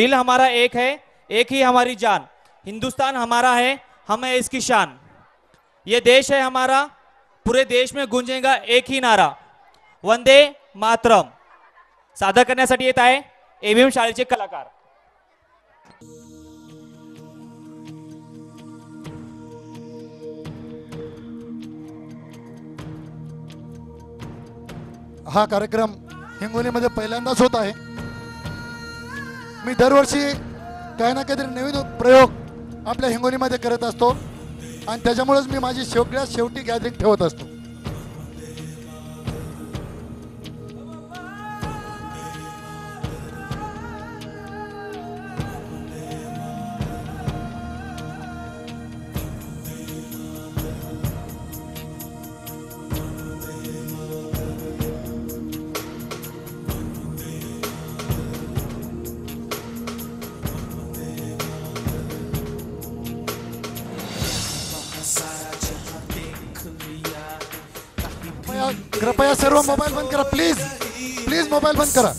दिल हमारा एक है, एक ही हमारी जान। हिंदुस्तान हमारा है, हम है इसकी शान। ये देश है हमारा, पूरे देश में गुंजेगा एक ही नारा, वंदे मातरम। सादर करण्यासाठी येत आहे एव्हीएम शाळेचे कलाकार। हा कार्यक्रम हिंगोलीमध्ये पहिल्यांदाच होत आहे। मी दरवर्षी काही ना काहीतरी नवीन प्रयोग आपल्या हिंगोलीमध्ये करत असतो आणि त्याच्यामुळेच मी माझी शेवटी गॅदरिंग ठेवत असतो। कृपया सर्व मोबाईल बंद करा, प्लीज प्लीज मोबाईल बंद करा।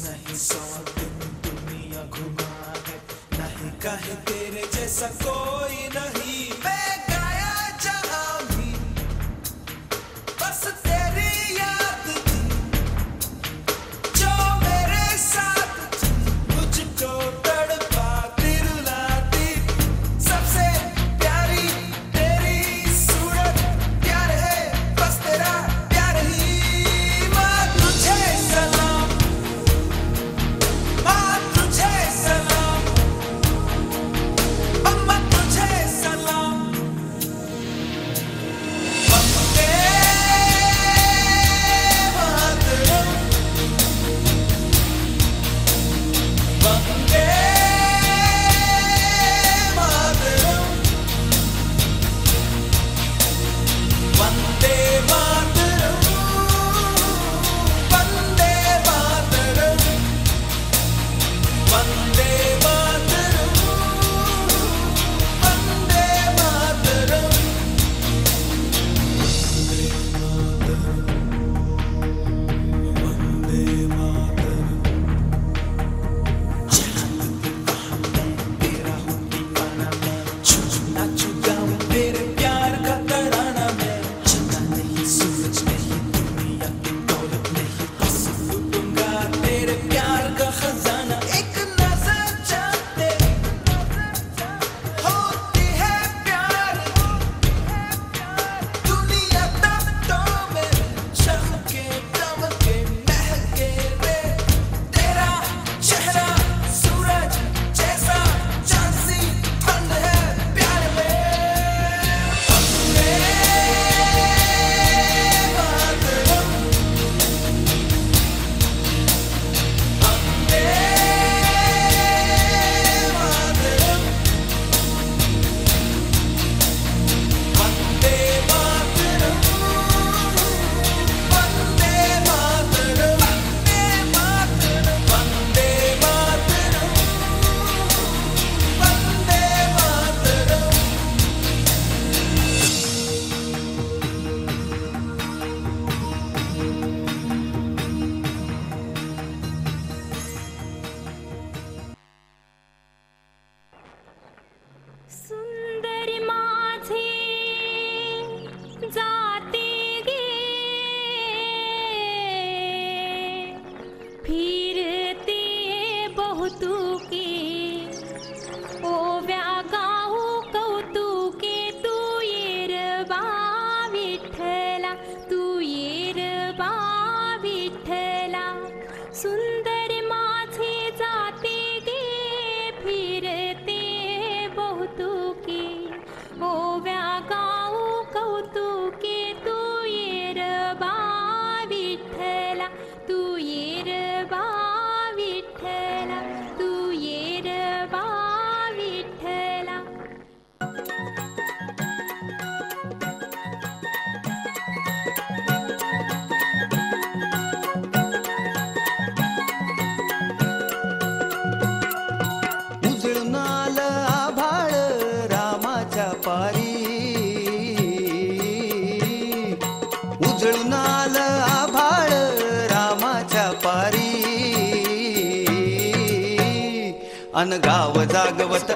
अन गाव जागवत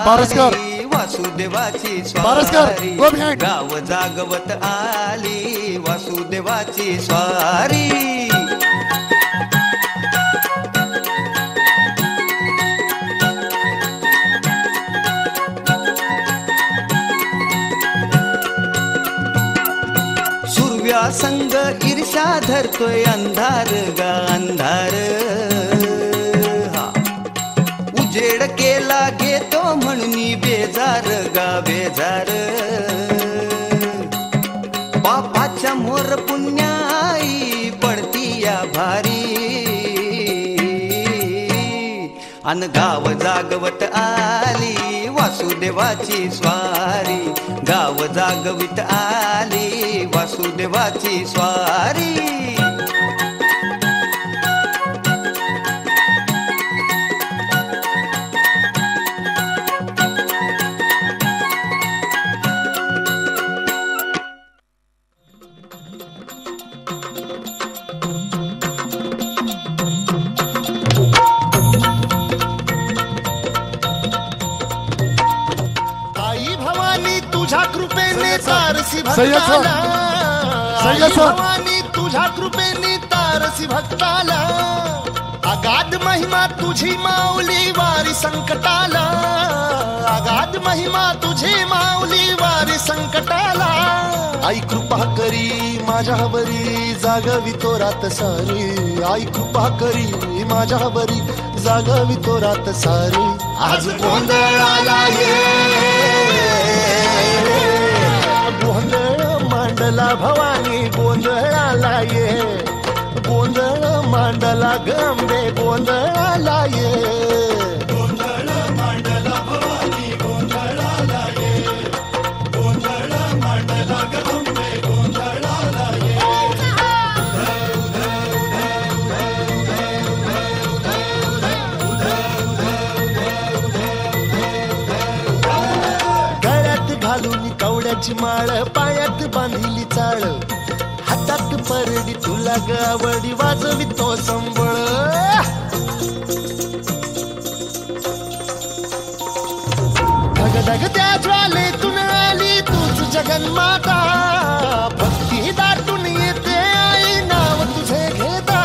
पारसकर. आली वासुदेवाची पारसकर, स्वारी go behind. गाव जागवत आली वासुदेवाची स्वारी सुरव्या संग ईर्षा धरतोय अंधार गा अंधार उजेड केला घेतो म्हणून बेजार गा बेजार बापाच्या मोर पुण्याई पडती या भारी अन गाव जागवत आली वासुदेवाची स्वारी गाव जागवित आली वासुदेवाची स्वारी तुझ्या कृपेने तारसी सय्यद सर. भक्ताला सय्यद सर. भवानी तुझ्या कृपेने तारसी भक्ताला अगाध महिमा तुझी माऊली वारी संकटाला अगाध महिमा तुझी माऊली वारी संकटाला आई कृपा करी माझ्यावरी जागवी तो रात सारी आई कृपा करी माझ्यावरी जागवी तो रात सारी आज गोंधळाला गोंधळ मांडला भवानी गोंधळाला ये गोंधळ मांडला गंबे गोंधळाला ये गोंधळ मांडला भवानी गोंधळाला ये गोंधळ मांडला गंबे गोंधळाला ये गळ्यात घालून कवड्याची माळ पायात बांधिली चाळ हातात परडी तुला गावडी वाजवी तो संबळ ढग त्या ज्वालेतून आली तूच जगन्माता भक्ती दाटून येते आई नाव तुझे घेता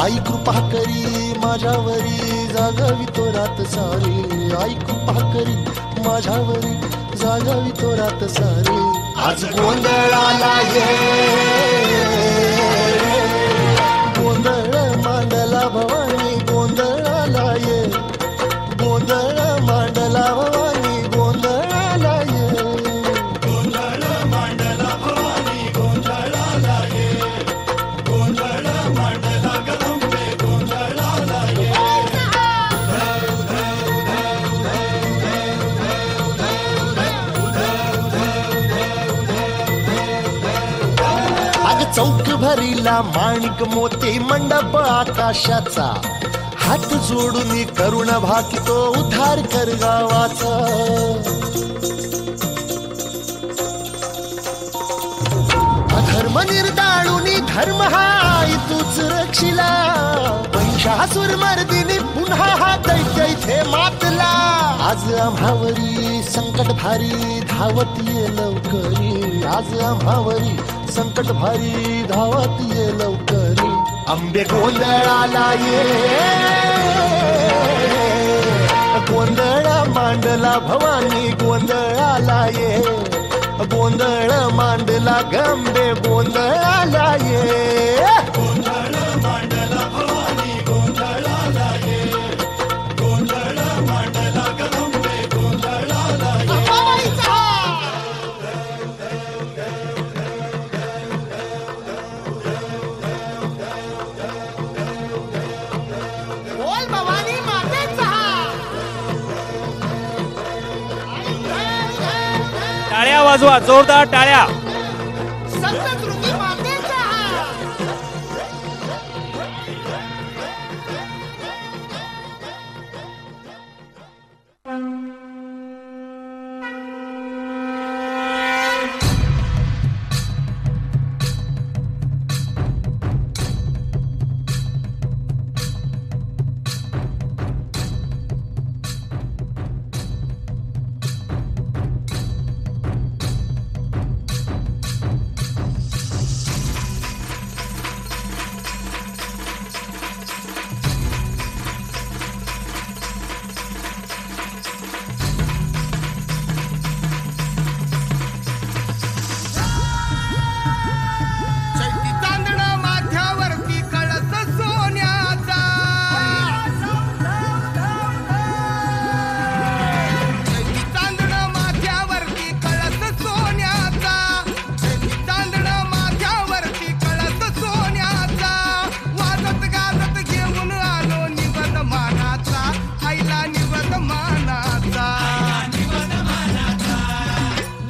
आई कृपा करी माझ्यावरी जागवी तो रात सारी आई कृपा करी माझ्यावरी जागवी तो रात सारी आज गोंधळाला ये गोंधळ मांडला भवानी गोंधळाला ये गोंधळ मांडला भवानी गोंधळाला ये गोंधळ मांडला भवानी गोंधळाला ये गोंधळ मांडला गंबे गोंधळाला ये चौक भरीला माणिक मोती मंडप आकाशाचा हात जोडून करुण भाकितो उद्धार कर गावाचा अधर्म निर्दाळून धर्म हा तूच रक्षिला महिषासुर मर्दिनी पुन्हा हा दैत्य इथे मातला आज आम्हावरी संकट भारी धावत ये लवकरी आज आम्हावरी संकट भारी धावत ये लवकरी आंबे गोंधळाला ये गोंधळ मांडला भवानी गोंधळाला ये गोंधळ मांडला गंबे गोंधळाला ये गोंधळ मांडला भवानी गोंधळाला ये गोंधळ मांडला गंबे गोंधळाला ये बोल भवानी मातेचा टाळ्या वाजवा, जोरदार टाळ्या. सप्तशृंगी मातेचा मानाचा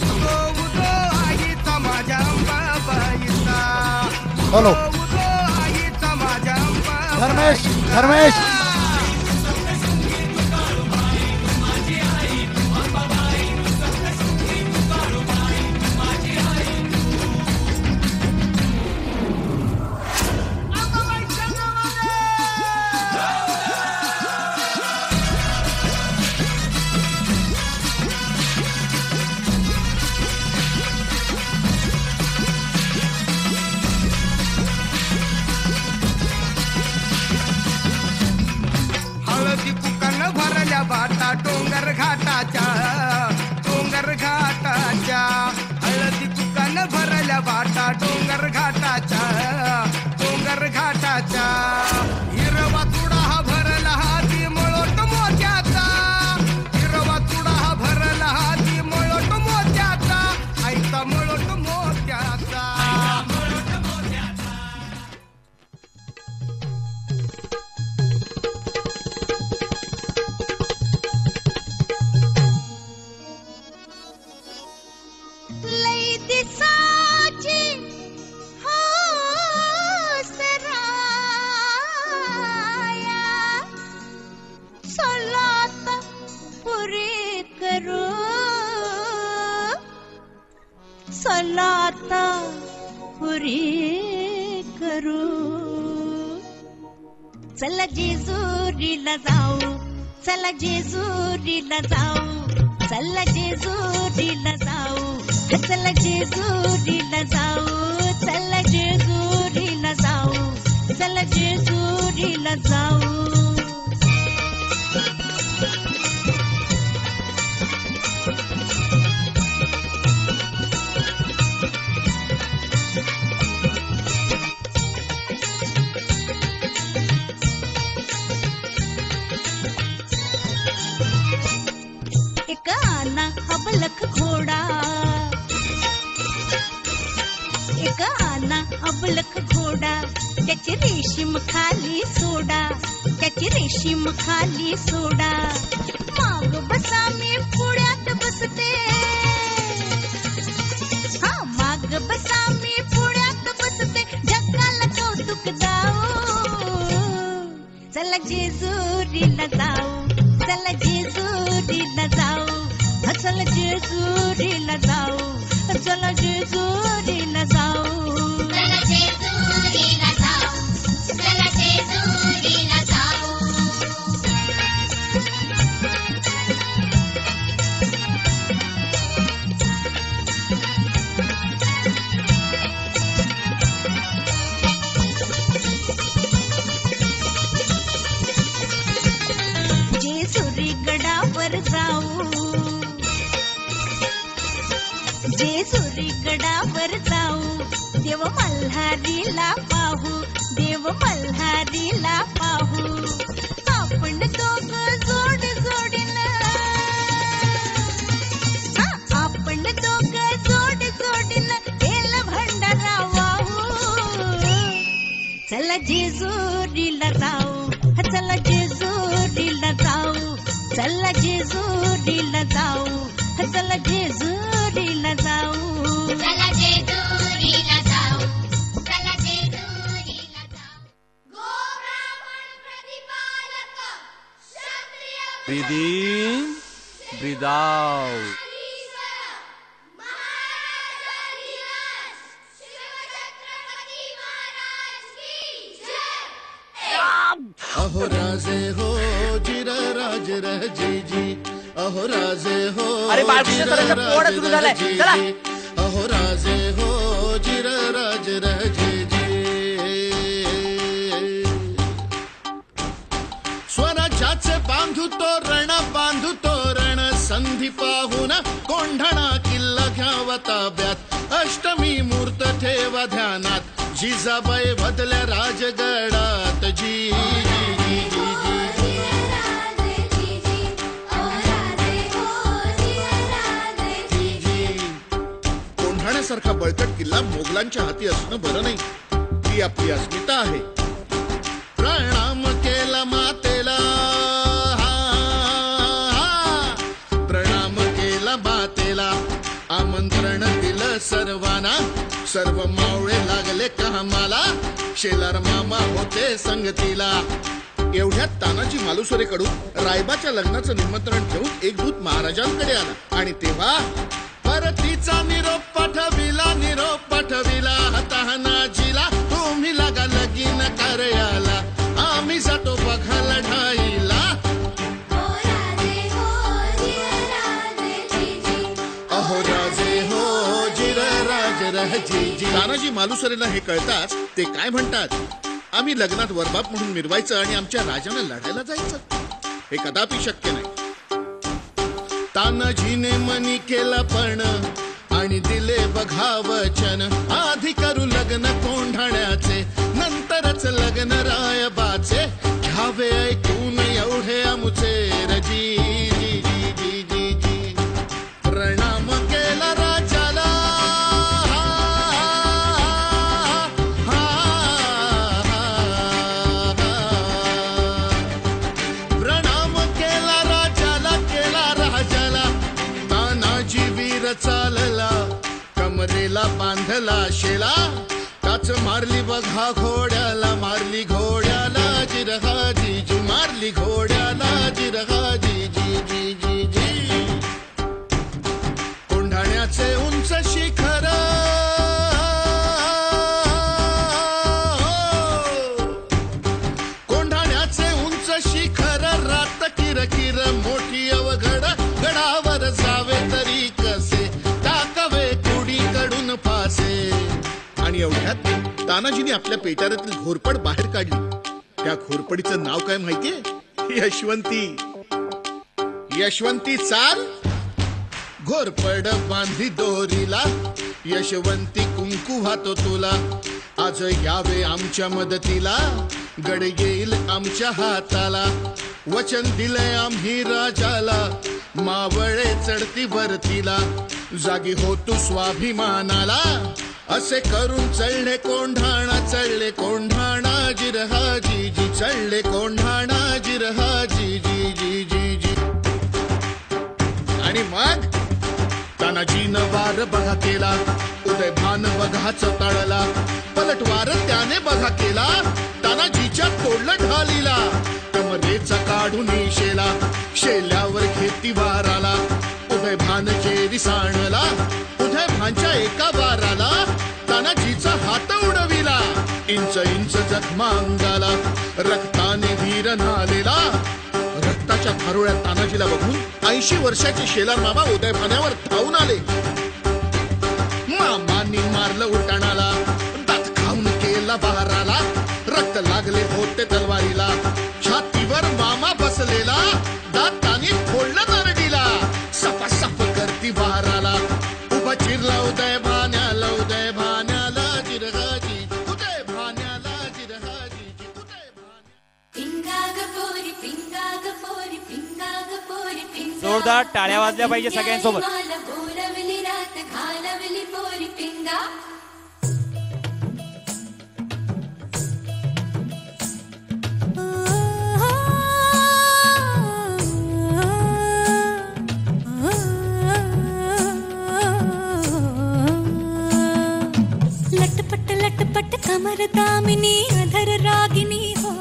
उदो उदो आईचा माझ्या अंबाबाईचा हॅलो उदो आईचा माझ्या धर्मेश धर्मेश हळदी कुकन भरल्या बाटा डोंगर घाटाच्या हळदी कुकन भरल्या बाटा डोंगर घाटाच्या हिरवा चुडा हा भरला हाती मळोट मोत्याचा हिरवा चुडा हा भरला हाती मळोट मोत्याचा आईचा मळोट मोत्याचा लई दिसाची सराया सलात पुरी करू सलात पुरी करू चला जेजुरीला जाऊ चला जेजुरीला जाऊ चला जेजुरीला जाऊ चला जेजुरीला जाऊ चला जेजुरीला जाऊ चला जेजुरीला जाऊ एक आना अबलख घोडा एक आना अबलख घोडा त्याची रेशीम खाली सोडा त्याची रेशीम खाली सोडा माग बसा मी पुढ्यात बसते हा माग बसा मी पुढ्यात बसते जगाला कौतुक दाऊ चला जेजुरीला जाऊ चला जेजुरीला जाऊ चला जेजुरीला जाऊ चला जेजुरीला जाऊ चला जेजुरीला जाऊ चला जेजुरीला जाऊ जेजुरी गडावर जाऊ जेजुरी गडावर जाऊ देव मल्हारीला पाहू देव मल्हारीला पाहू आपण दोघ जोड जोडीनं आपण दोघ जोड जोडीनं केलं भंडारा वाहू चला जेजुरीला जाऊ चला जेजुरीला जाऊ चला जेजुरीला जाऊ चला जेजुरीला जाऊ चला जेजुरीला जाऊ चला जेजुरीला जाऊ गो ब्राह्मण प्रतिपालक क्षत्रिय Breathe in, breathe out. अहो राजे हो जिर राज रजी जी अहो राजे हो अरे बाळकृष्ण सरांचा पोवाडा सुरू झालाय, चला. अहो राजे हो जिर राज रजी जी स्वराज्याचे बांधू तो रण संधी पाहून कोंढणा किल्ला घ्यावा ताब्यात अष्टमी मूर्त ठेवा ध्यानात जिजाबाई बदल्या राजगडात जी कोंढाण्यासारखा बळकट किल्ला मोगलांच्या हाती असणं बरं नाही. ती आपली अस्मिता आहे. प्रणाम केला मातेला परवाना सर्व मावळे लागले कामाला शेलार मामा होते संगतीला. एवढ्यात तानाजी मालुसरेकडून रायबाच्या लग्नाचं निमंत्रण घेऊन एक दूत महाराजांकडे आला आणि तेव्हा परतीचा निरोप पाठविला तानाजीला. तुम्ही लागा लगीन कार्याला आम्ही जातो बघा लढाईला. अहो राजे हो जिर राज रजी. तानाजी मालुसरेला हे कळताच ते काय म्हणतात, आम्ही लग्नात वरबाप म्हणून मिरवायचं आणि आमच्या राजानं लढायला जायचं, हे कदापि शक्य नाही. तानाजीने मनी केलं पण आणि दिले बघा वचन, आधी करू लग्न कोंढाण्याचे नंतरच लग्न रायबाचे. घ्यावे ऐकून एवढे आमुचे रजी जी जी जी जी जी. प्रणाम केला राजाला चालला कमरेला बांधला शेला. काच मारली बघा घोड्याला मारली घोड्याला जिरहा जीजू मारली घोड्याला जिरहा जी जी जी जी जी. कोंढाण्याचे उंच शिखर कोंढाण्याचे उंच शिखर रात किर किर मोठी अवघड गडावर जावे तरी कसे टाकावे कुडीकडून फासे. आणि एवढ्यात तानाजीने आपल्या पेटाऱ्यातील घोरपड बाहेर काढली. त्या घोरपडीचं नाव काय माहितीये? यशवंती. यशवंती चाल. घोरपड बांधली दोरीला यशवंती कुंकू वाहतो तुला. आज यावे आमच्या मदतीला गड येईल आमच्या हाताला. वचन दिलंय आम्ही राजाला मावळे चढती वरतीला. जागी होतो स्वाभिमानाला असे करून चढले कोंढाणा जिरहा जी जी. चढले कोंढाणा जिरहा जी जी जी जी जी. आणि मग तानाजीनं वार बघा केला उदय भान बघाच तळला. पलटवार त्याने बघा केला तानाजीच्या तोडलं ढालीला. कमरेचा काढून शेला शेल्यावर घेती वाराला. उदय भान चेरी सांडला उदय भानच्या एका वाराला तानाजीचा हात उडविला. इंच इंच जखमा अंगाला रक्ताने धीर नालेला. रक्ताच्या थारोळ्यात तानाजीला बघून 80 वर्षाचे शेलार मामा उदय भान्यावर धावून आले. मामांनी मारलं उठाणाला दात खाऊन केला बहाराला. रक्त लागले होते तलवारीला छातीवर मामा बसलेला. दाताने फोडलं नरडीला सपासप करती बहाराला. उभा चिरला उदय भान्याला जिरगाजी उदय भान्याला जिरगाजी उदय भान्या. जोरदार टाळ्या वाजल्या पाहिजे सगळ्यांसोबत. लटपट लटपट कमर दामिनी अधर रागिनी हो.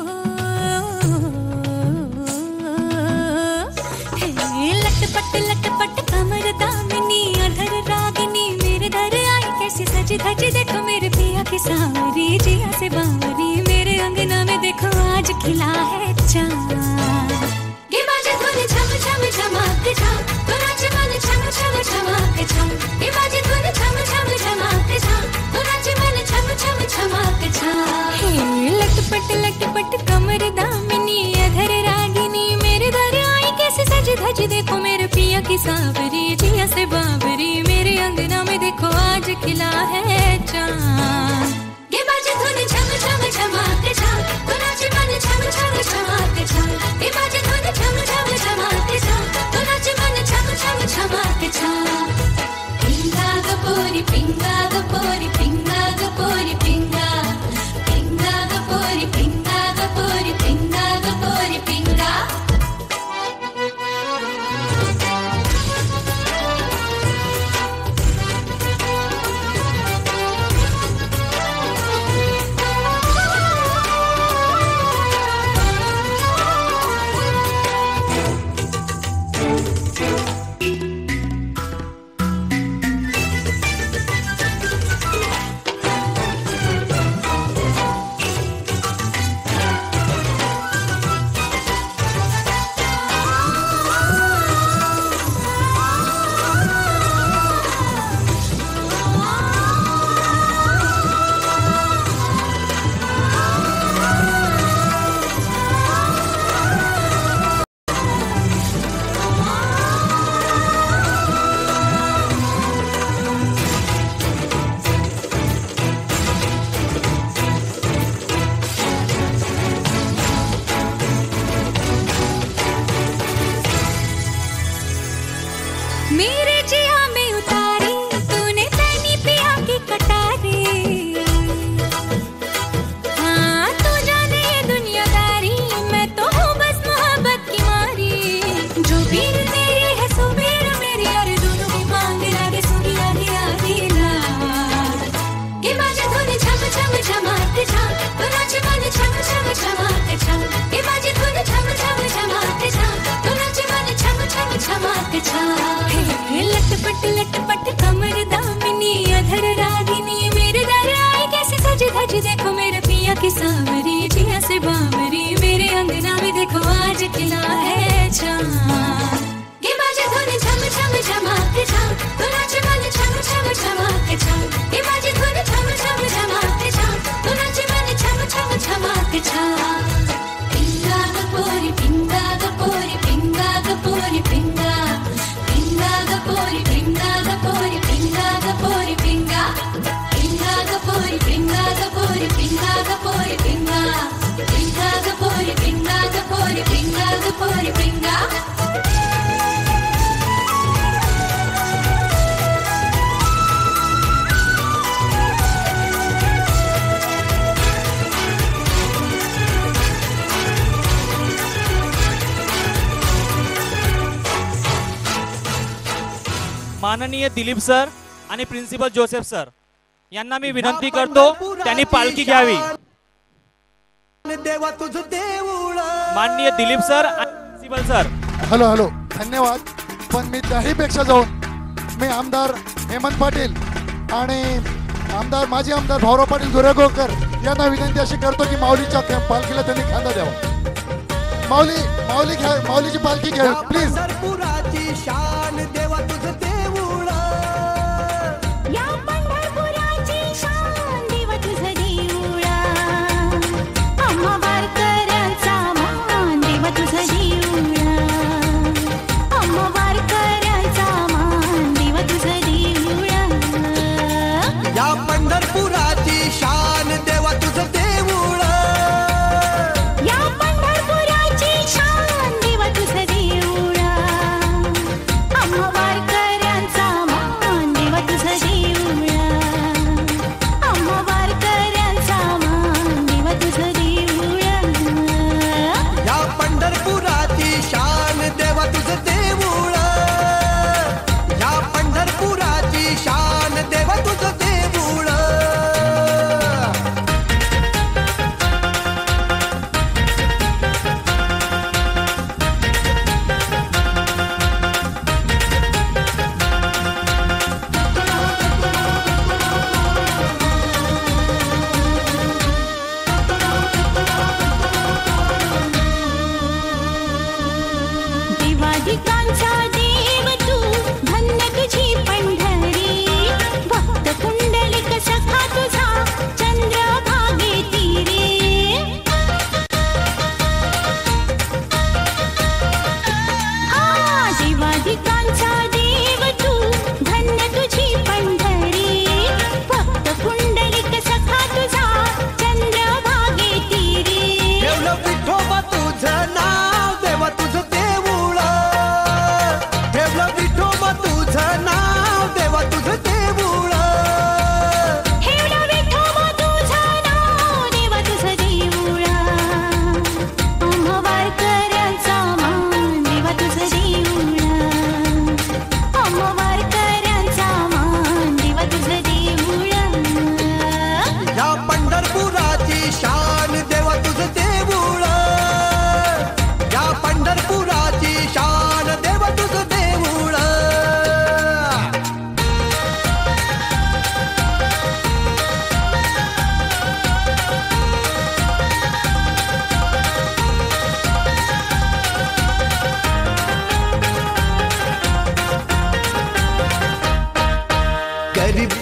लटपट लटपट कमर दामिनी अधर रागिनी मेरे दर आई कैसी सज धज देखो मेरे पिया की सावरी जिया से बावरी. मेरे अंगना में देखो आज खिला है चांद. ये बाजे धुन झम झम झमक झम तो नाचे मन झम झम झमक झम. ये बाजे धुन झम झम झमक झम तो नाचे मन झम झम झमक झम. लटपट लटपट कमर दामिनी अधर रागिनी मेरे दर आई कैसे सज धज देखो मेरे पिया की सावरी जिया से बावरी. मेरे अंगना में देखो आज खिला है चांद. ये बाजे धुन झम झम झमक झम तो नाचे मन झम झम झमक झम. ये बाजे धुन झम झम झमक झम तो नाचे मन झम झम झमक झम. पिंगा गपोरी पिंगा गपोरी पिंगा गपोरी पिंगा. पिंगा गपोरी पिंगा गपोरी पिंगा गपोरी पिंगा. मेरे जिया में उतारी तूने पैनी पिया की कटारी। हाँ तू जाने ये दुनियादारी, मैं तो हूँ बस मोहब्बत की मारी। जो पीर तेरी है सो पीर मेरी, और दोनों की मांग लागे सुनी आधी आधी रात। कि बाजे धुन छम छम छमाते छम, तो नाच मन छम छम छमाते छम। कि बाजे धुन छम छम छमाते छम, तो नाच मन छम छम छमाते छम। हे लटपट कमर दामिनी अधर रागिनी, मेरे दर आई कैसे सज धज देखो मेरे पिया की सांवरी। जिया से बावरी मेरे अंगना में देखो आज खिला है चाँद। कि बाजे धुन छम छम छमाते छम, तो नाच मन छम छम छमाते छम। कि बाजे धुन छम छम छमाते छम, तो नाच मन छम छम छमाते छम। पिंगा गपोरी पिंगा गपोरी पिंगा गपोरी पिंगा, पिंगा गपोरी पिंगा गपोरी पिंगा गपोरी पिंगा, पिंगा गपोरी पिंगा गपोरी पिंगा गपोरी पिंगा, पिंगा गपोरी पिंगा गपोरी पिंगा गपोरी पिंगा। माननीय दिलीप सर आणि प्रिन्सिपल जोसेफ सर यांना मी विनंती करतो त्यांनी पालखी घ्यावी। माननीय दिलीप सर आणि प्रिन्सिपल सर। हॅलो धन्यवाद। पण मी त्याहीपेक्षा जाऊन मी आमदार हेमंत पाटील आणि माजी आमदार भाऊराव पाटील दुरेगावकर यांना विनंती अशी करतो की माऊलीच्या पालखीला त्यांनी खांदा द्यावा। माऊलीची पालखी घ्यावी प्लीज।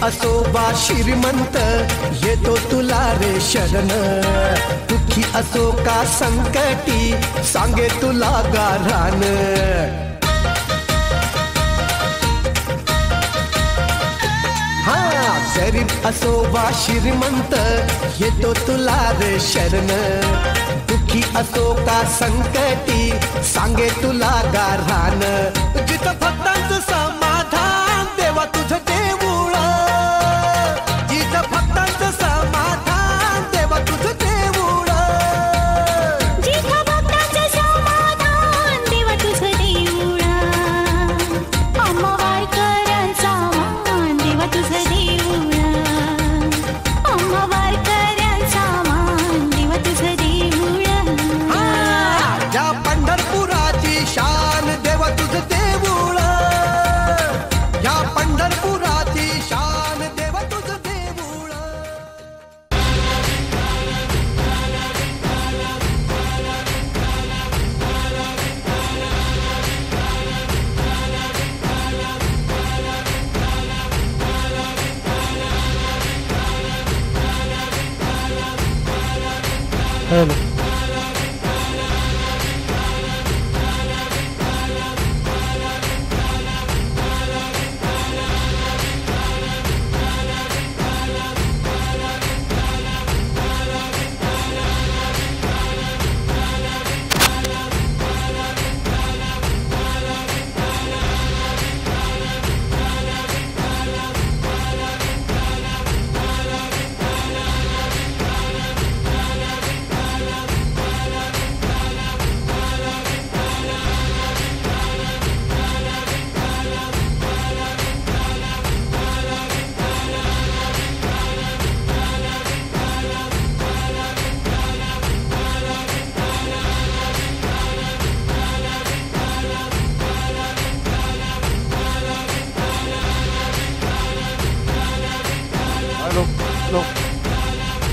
असो वा श्रीमंत येतो तुला रे शरण, दुःखी असो का संकटी सांगे तुला गारान। हाँ गरीब असो वा श्रीमंत येतो तुला रे शरण, दुःखी असो का संकटी सांगे तुला गारान। जिथं भक्तांचं समा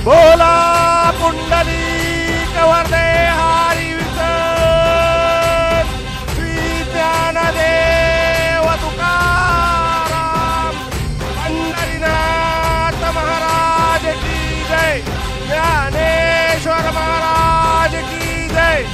बोला पुंडलिक वरदे हरी विठ्ठल श्री ज्ञानदेव तुकाराम पंढरीनाथ महाराज की जय ज्ञानेश्वर महाराज की जय।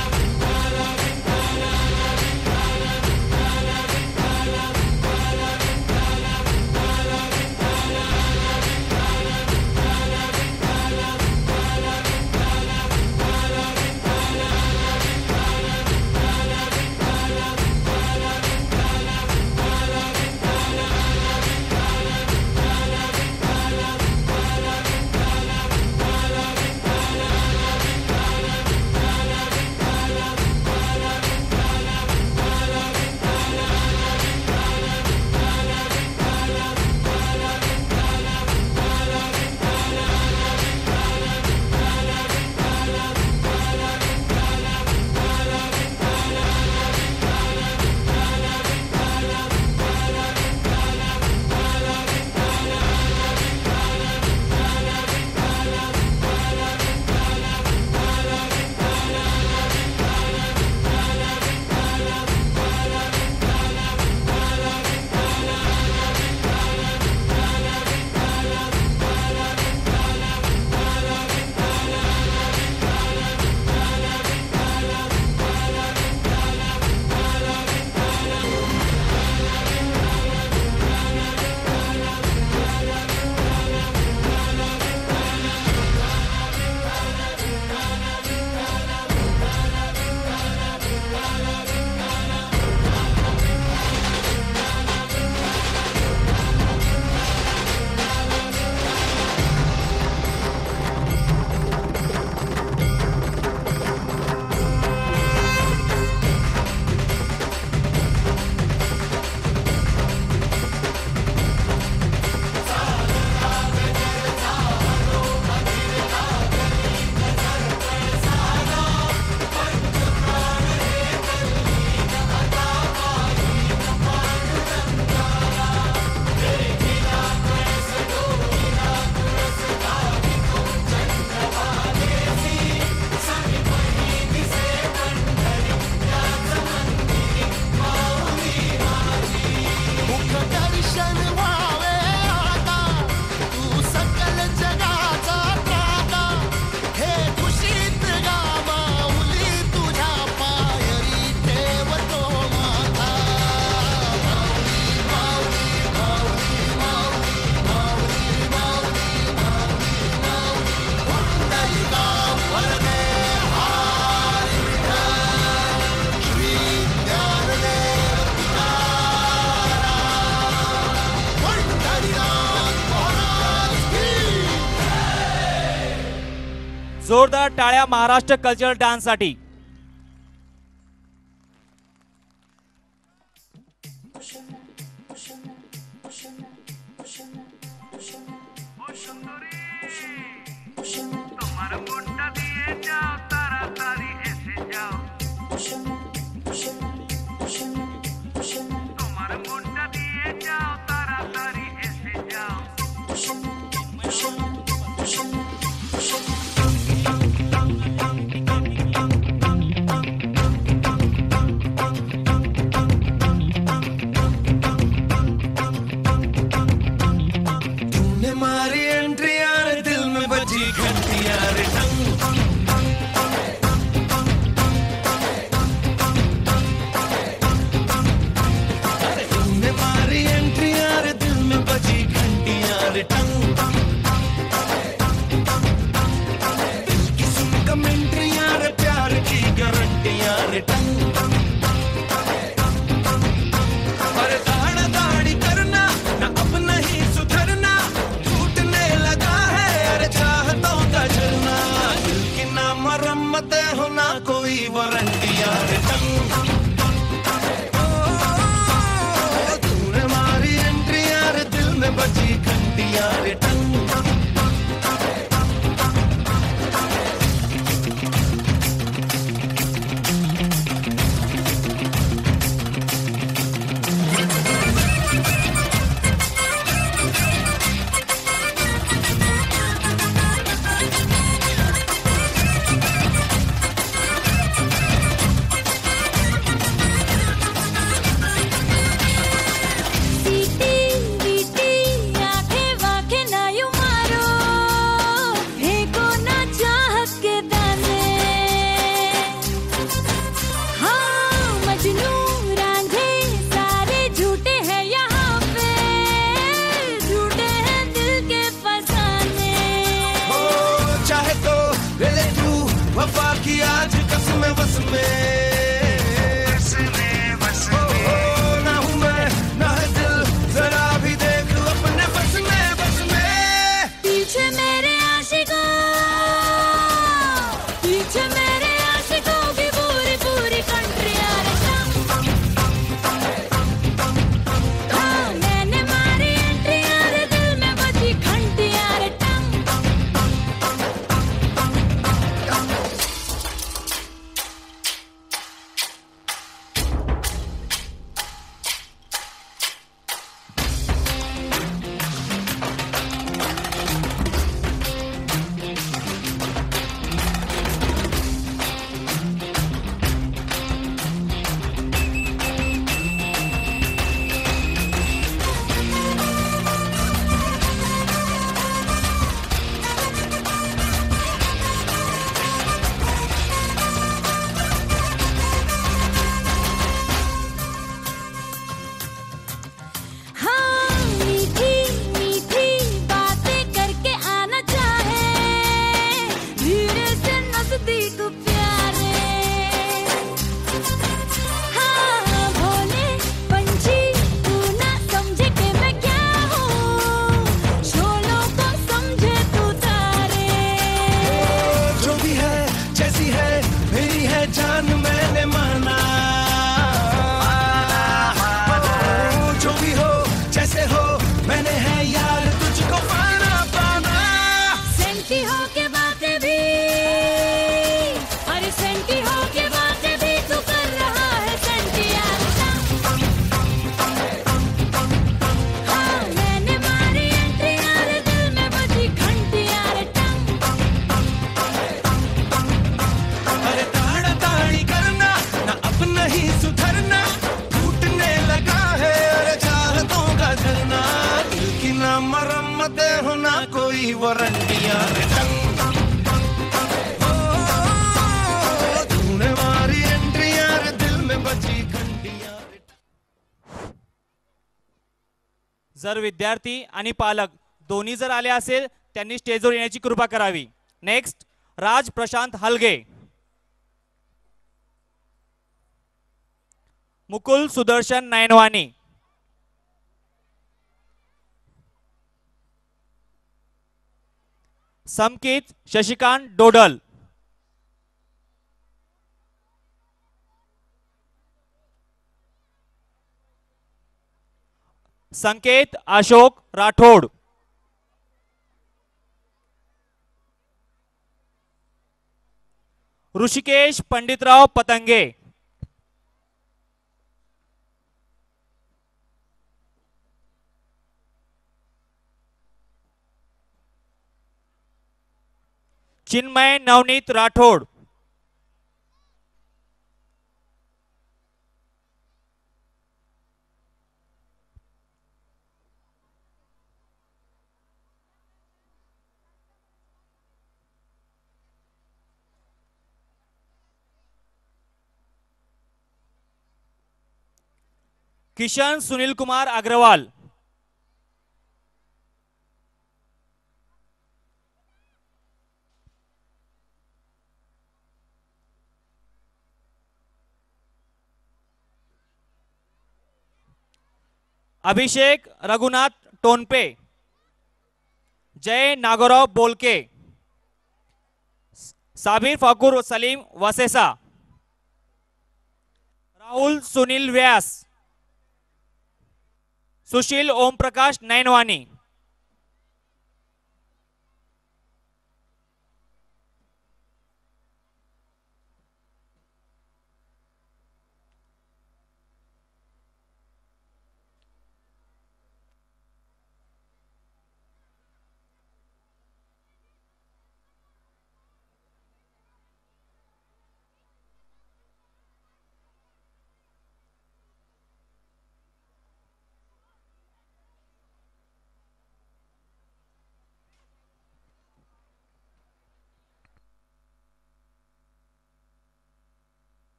जोरदार टाळ्या महाराष्ट्र कल्चरल डान्स साठी। मारी एंट्री यार दिल में बजी घंटी यार टंग ना हूँ मैं ना है दिल, जरा भी देख अपने बस में। पीछे मेरे आशिकों, पीछे मेरे आशिकों की पूरी पूरी कंट्री आ रही। हाँ मैंने मारी एंट्री यार, दिल में बजी घंटी यार। हाँ मीठी मीठी बातें करके आना चाहे, धीरे से नजदीक प्यारे। हाँ भोले पंछी तू ना समझे कि मैं क्या हूँ, शोलों को समझे तू तारे। जो भी है जैसी है मेरी है जान, मैंने माना। जो भी हो जैसे हो मैंने है यार तुझको पाना पाना। सेंटी हो के बातें भी, अरे सेंटी हो के बातें भी तू कर रहा है सेंटी यार। हाँ मैंने मारी एंट्री यार, दिल में बजी घंटी यार। अरे ताड़ा ताड़ी करना ना अब नहीं सुधरना, टूटने लगा है अरे चाहतों का झरना। दिल की ना मरम्मत हो ना कोई वारंटियां। तूने मारी एंट्री यार, दिल में बजी घंटियां। जर विद्यार्थी आणि पालक दोन्ही जर आले असेल त्यांनी स्टेजवर येण्याची कृपा करावी. नेक्स्ट राज प्रशांत हलगे, मुकुल सुदर्शन नयनवानी, समकित शशिकांत डोडल, संकेत अशोक राठोड, ऋषिकेश पंडितराव पतंगे, चिन्मय नवनीत राठोड, किशन सुनील कुमार अग्रवाल, अभिषेक रघुनाथ टोनपे, जय नागोराव बोलके, साबिर फाकुर सलीम वसेसा, राहुल सुनील व्यास, सुशील ओम प्रकाश नैनवानी,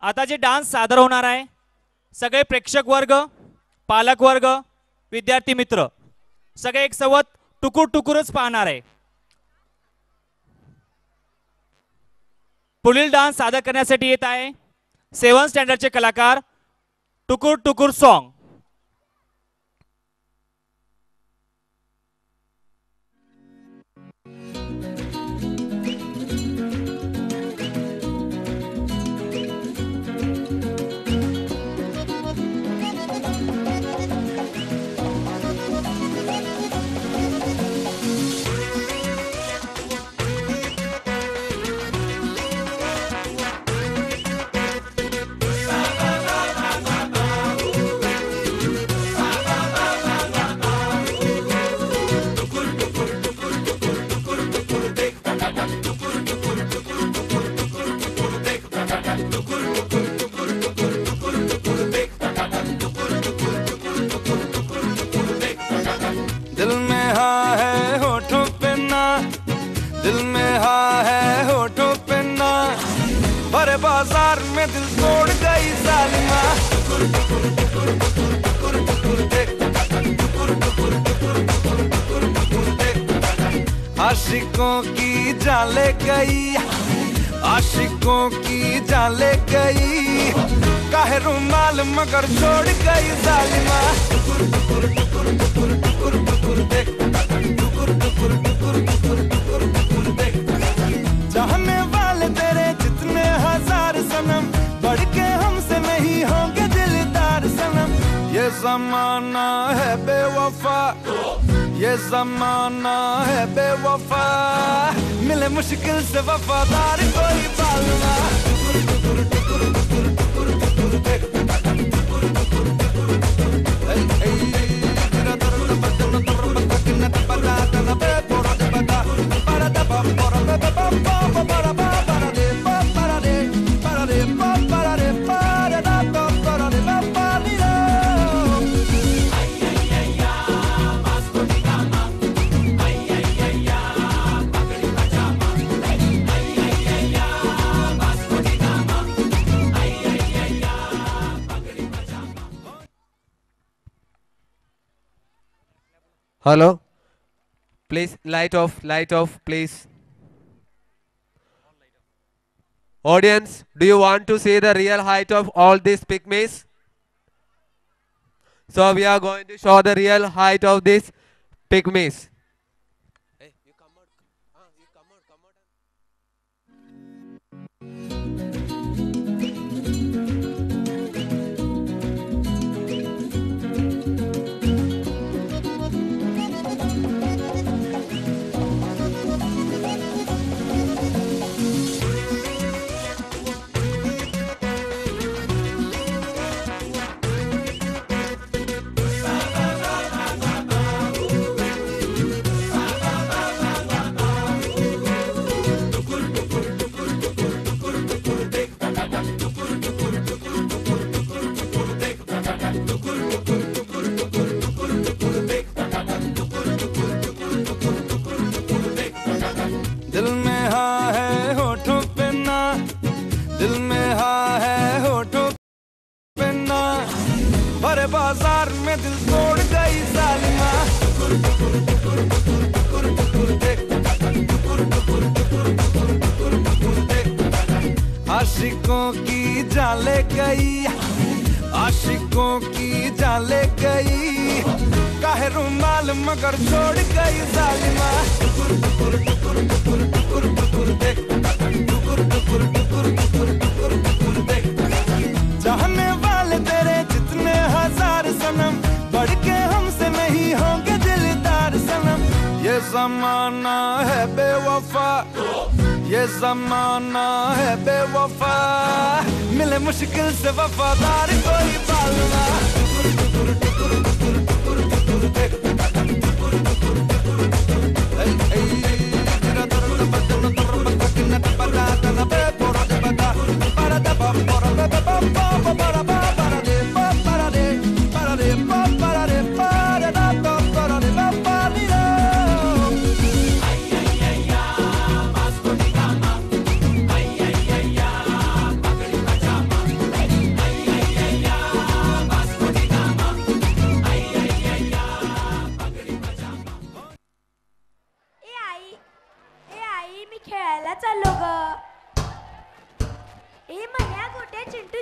आता जे डान्स सादर होणार आहे सगळे प्रेक्षक वर्ग, पालक वर्ग, विद्यार्थी मित्र सगळे एक सोबत टुकूर टुकूरच पाहणार आहे. पुढील डान्स सादर करण्यासाठी येत आहे 7 स्टँडर्डचे कलाकार टुकूर टुकूर सॉन्ग. दिल में हाँ है होठों पे ना, दिल में हाँ है होठों पे ना, भरे बाजार में दिल तोड़ गई जालिमा. आशिकों की जाले गई, आशिकों की जाले गई, काहे रुमाल मगर छोड़ गई जालिमा. चाहने वाले तेरे जितने हजार सनम, बढ़ के हमसे नहीं होंगे दिलदार सनम. ये जमाना है बेवफा, ये जमाना है बेवफा, मिले मुश्किल से वफादार कोई पालना. Hello, please light off, please. Audience, do you want to see the real height of all these pygmies? So we are going to show the real height of these pygmies. Hey, you come out. You come out. दिल में हाँ है होठों पे ना, दिल में हाँ है होठों पे ना, भरे बाजार में दिल तोड़ गई जालिमा. आशिकों की जाले गई, आशिकों की जाले गई, काहे रुमाल मगर छोड़ गई जालिमा. चाहने वाले तेरे जितने हजार सनम, बढ़ के हमसे नहीं होंगे दिलदार सनम. ये जमाना है बेवफा, ये जमाना है बेवफा, मिले मुश्किल से वफादार कोई पालना.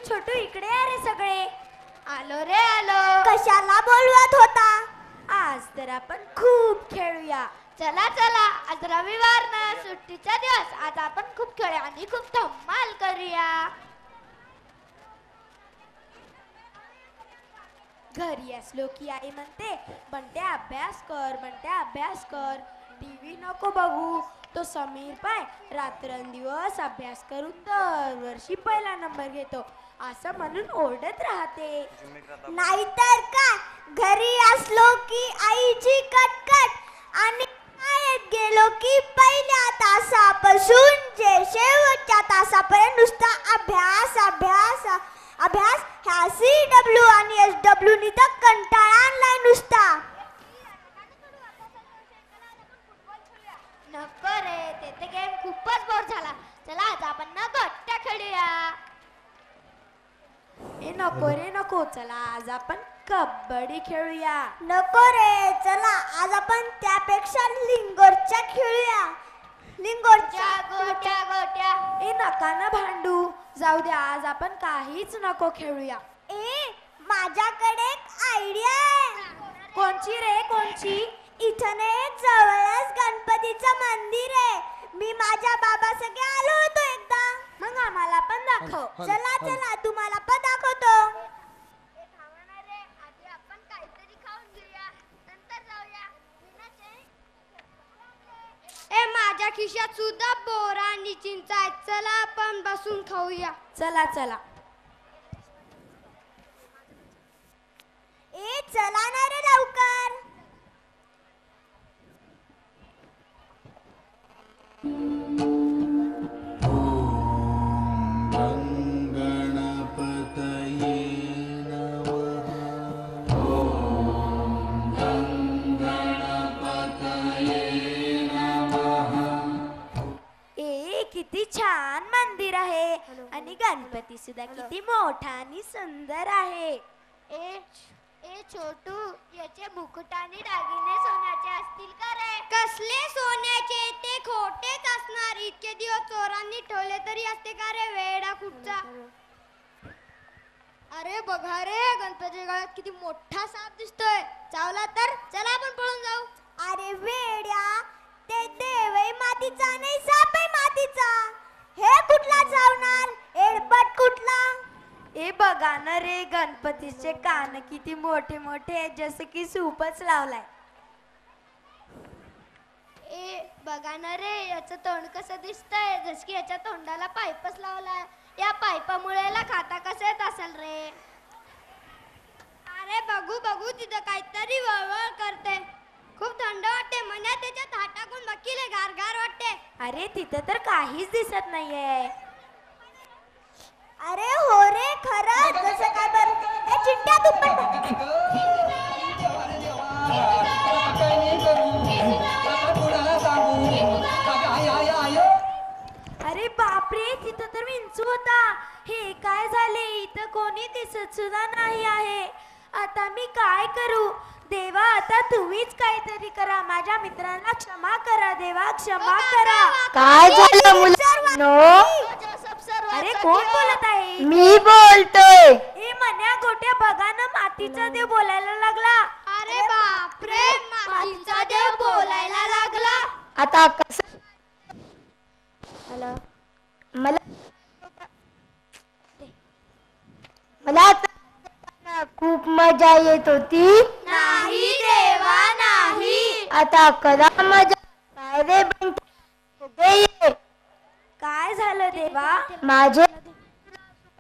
छोटू इकडे आहे रे सगळे. आलो रे आलो. कशाला बोलवत होता? आज तर आपण खूप खेळूया. चला चला, आज रविवार ना, सुट्टीचा दिवस. आज आपण खूप खेळूया आणि खूप धमाल करूया. घरी असलो की आई म्हणते बंटे अभ्यास कर, बंटे अभ्यास कर. टीव्ही नको बघू. तो समीर पाय रात्रंदिवस अभ्यास करून दरवर्षी पहिला नंबर घेतो असं म्हणून ओरडत राहते. नाहीतर का, घरी असलो की आईची कटकट आणि शाळेत गेलो की पहिल्या तासापासून जे शेवटच्या तासापर्यंत नुसता अभ्यास अभ्यास अभ्यास. ह्या CW आणि SW नी तर कंटाळा आणलाय नुसता. नको रे, ते गेम खूपच बोर झाला. चला आज आपण ना गोट्या खेळूया. ए नको रे नको, चला आज आपण कबड्डी खेळूया. नको रे, चला आज आपण त्यापेक्षा लिंगोरच्या खेळूया. लिंगोरच्या गोट्या गोट्या. ए नका ना भांडू, जाऊ द्या, आज आपण काहीच नको खेळूया. ए माझ्याकडे एक आयडिया आहे. कोणची रे कोणची? इथं जवळच गणपतीचं मंदिर आहे. मी माझ्या बाबा सगळे आलो होतो एकदा. मग आम्हाला पण दाखव. चला चला, तुम्हाला पण दाखवतो. आपण काहीतरी खाऊन घेऊया, नंतर जाऊया. ए माझ्या खिशात सुद्धा बोरा आणि चिंच आहेत. चला आपण बसून खाऊया. चला चला. ए चला ना रे लवकर. किती छान मंदिर आहे आणि गणपती सुद्धा किती मोठा आणि सुंदर आहे. ए छोटू, याचे मुकुट आणि दागिने सोन्याचे असतील का रे? कसले सोन्याचे? ते खोटेच असणार. इतके दिवस चोरांनी ठेवले तरी असते का रे वेडा कुठचा? अरे बघा रे, गणपतीच्या गळ्यात किती मोठा साप दिसतोय. चावला तर चला आपण पळून जाऊ. अरे वेड्या, ते देवही मातीचा नाही, सापही मातीचा. हे कुठला चावणार? एडपट कुठला? ए बघा ना रे, गणपतीचे कान किती मोठे मोठे आहेत, जसे की सूपच लावलाय. ए बघा ना रे, याचं तोंड कसं दिसतंय, जस की याच्या तोंडाला पाईपच लावलाय. या पाईपामुळे याला खाता कसं येत असेल रे? अरे बघू बघू, तिथं काहीतरी वळवळ करते. खूप थंड वाटते. म्हणजे त्याच्यात हात टाकून बघितले, गार गार वाटते. अरे तिथं तर काहीच दिसत नाहीये. अरे हो रे, खरंच कसं काय बरं? ए चिट्ट्या तू पण. अरे बापरे, तिथं तर विंचू होता. हे काय झाले? इथं कोणी दिसत सुद्धा नाही आहे. आता मी काय करू? देवा, आता तुम्हीच काहीतरी करा. माझ्या मित्रांना क्षमा करा देवा, क्षमा करा. काय झालं मुलांनो? अरे कोण बोलत आहे? मी बोलतोय. ए मन्या गोट्या, बघा ना, मातीचा देव बोलायला लागला. अरे बापरे, मातीचा देव बोलायला लागला. आता कसं? मला खूप मजा येत होती. नाही देवा नाही. आता करा मजा. काय रे बंटे, काय झालं देवा? माझे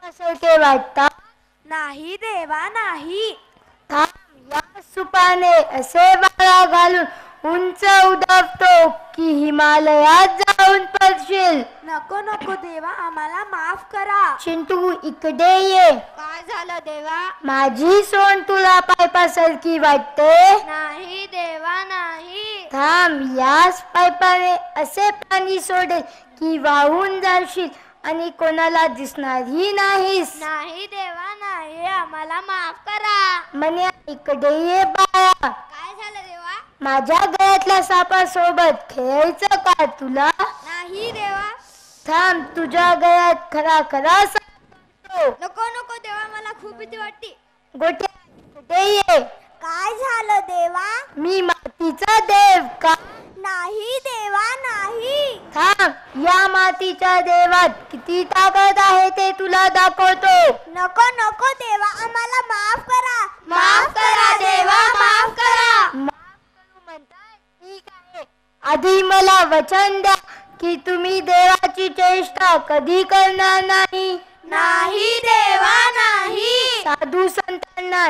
सारखे वाटतात. नाही देवा नाही. या सुपाने असे बाळा घालून उंच उडवतो की हिमालयात जाऊन पडशील. नको नको देवा, आम्हाला माफ करा. चिंटू इकडे ये. काय झालं देवा? माझी सोन तुला पायपासारखी वाटते? नाही देवा नाही. थांब, याच पाईपाने असे पाणी सोडेल की वाहून जाशील आणि कोणाला दिसणारही नाहीस. नाही देवा नाही, आम्हाला माफ करा. म्हणे इकडे ये बाळा. काय झालं देवा? माझ्या गळ्यातल्या सापासोबत खेळायचं का तुला? नाही देवा. थांब, तुझ्या गळ्यात खरा खरा दाखवतो. नको नको देवा, मला खूप भीती वाटते. गोट्या कुठे ये. काय झालं देवा? मी मातीचा देव का? नाही देवा नाही. थांब, या मातीच्या देवात किती ताकद आहे ते तुला दाखवतो. नको नको देवा, आम्हाला माफ करा. माफ करा देवा, माफ करा. म्हणताय? ठीक आहे. आधी मला वचन द्या की तुम्ही देवाची चेष्टा कधी करणार नाही. नाही देवा नाही. साधू संतांना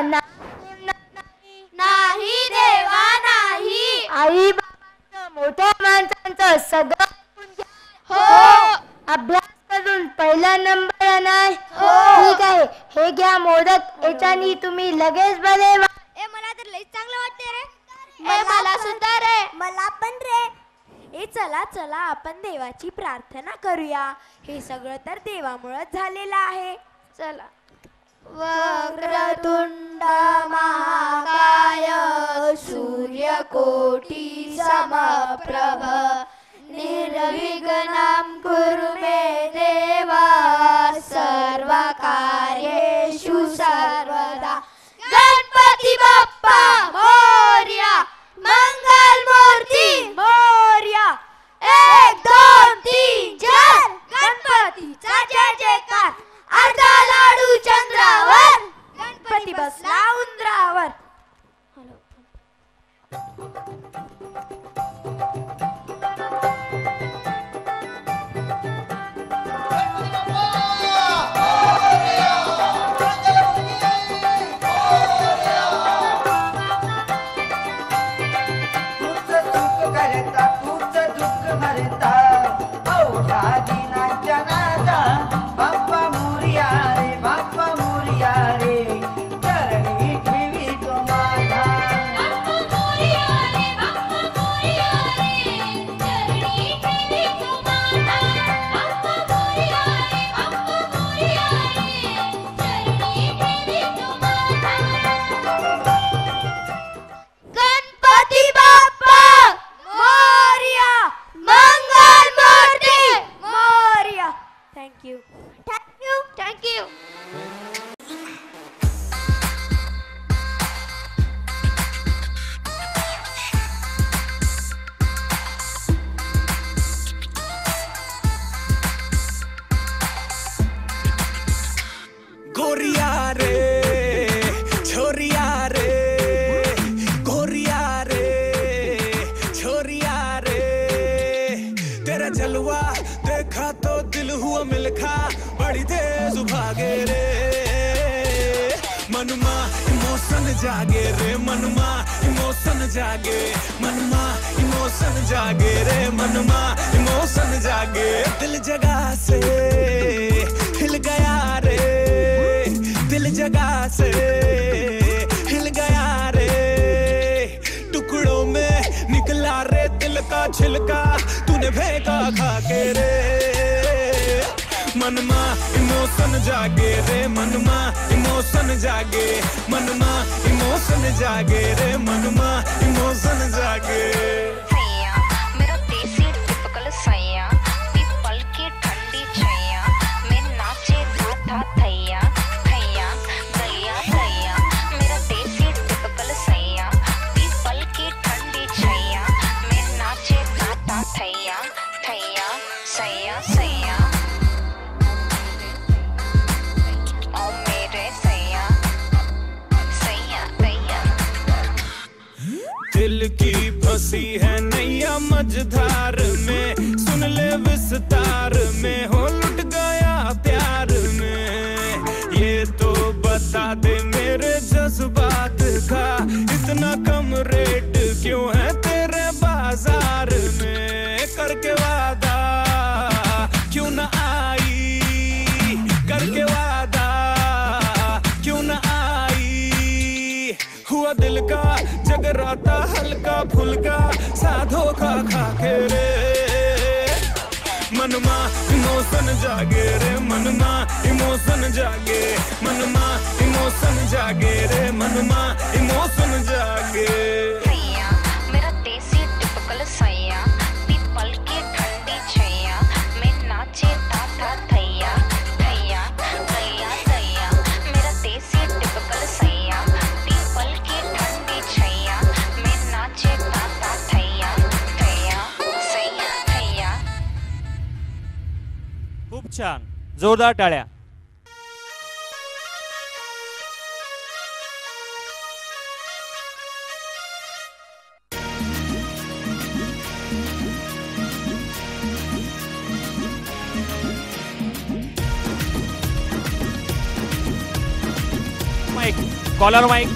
नाही देवा नाही. आई बाबांचं, मोठ्या माणसांचं सगळं हो. अभ्यास करून पहिला नंबर आणाय. हो. ठीक आहे, हे घ्या मोदक. याच्यानी तुम्ही लगेच बरे व्हा. मला तर लई चांगलं वाटते रे. मला सुद्धा रे. मला पण रे. चला चला, आपण देवाची प्रार्थना करूया. हे सगळं तर देवामुळेच झालेलं आहे. चला. वक्रतुंड महाकाय सूर्यकोटी समप्रभ निर्विघ्नं कुरु मे देवा सर्वकार्येषु सर्वदा. गणपती बाप्पा मोरया, मंगल मूर्ती मोरया. 1 2 3 4 गणपतीचा जय जयकार. अर्धा लाडू चंद्रावर, गणपती बसला उंदरावर. जागे रे मनमा इमोशन जागे, मनमा इमोशन जागे रे मनमा इमोशन जागे. दिल जगह से हिल गया रे, दिल जगह से हिल गया रे. टुकड़ों में निकला रे दिल का छिलका, तूने फेंका खा के रे. मनमा इमोशन जागे रे, मनमा इमोशन जागे, मनमा इमोशन जागे रे, मनमा इमोशन जागे. सैया मेरा देसी टिपिकल सैया, पीपल की ठंडी छैया, मैं नाचे था थैया थैया थैया थैया. मेरा देसी टिपिकल सैया, पीपल की ठंडी छैया, मैं नाचे था थैया थैया सैया सैया. दिल की फंसी है नैया मझधार में, सुन ले विस्तार में, हो लुट गया प्यार में. ये तो बता दे मेरे जज्बात का इतना कम रेट क्यों है तेरे बाजार में. करके वादा क्यों न आई, करके वादा क्यों न आई. हुआ दिल का जगराता हल्का फुल्का सा धोखा खा के रे. मनमा इमोशन जागे रे, मनमा इमोशन जागे, मनमा इमोशन जागे रे, मनमा इमोशन जागे. सैया मेरा देसी टिपिकल सैया, पीपल की ठंडी छैया, मैं नाचे था थैया थैया थैया जोरदार टाळ्या. Mic, collar mic.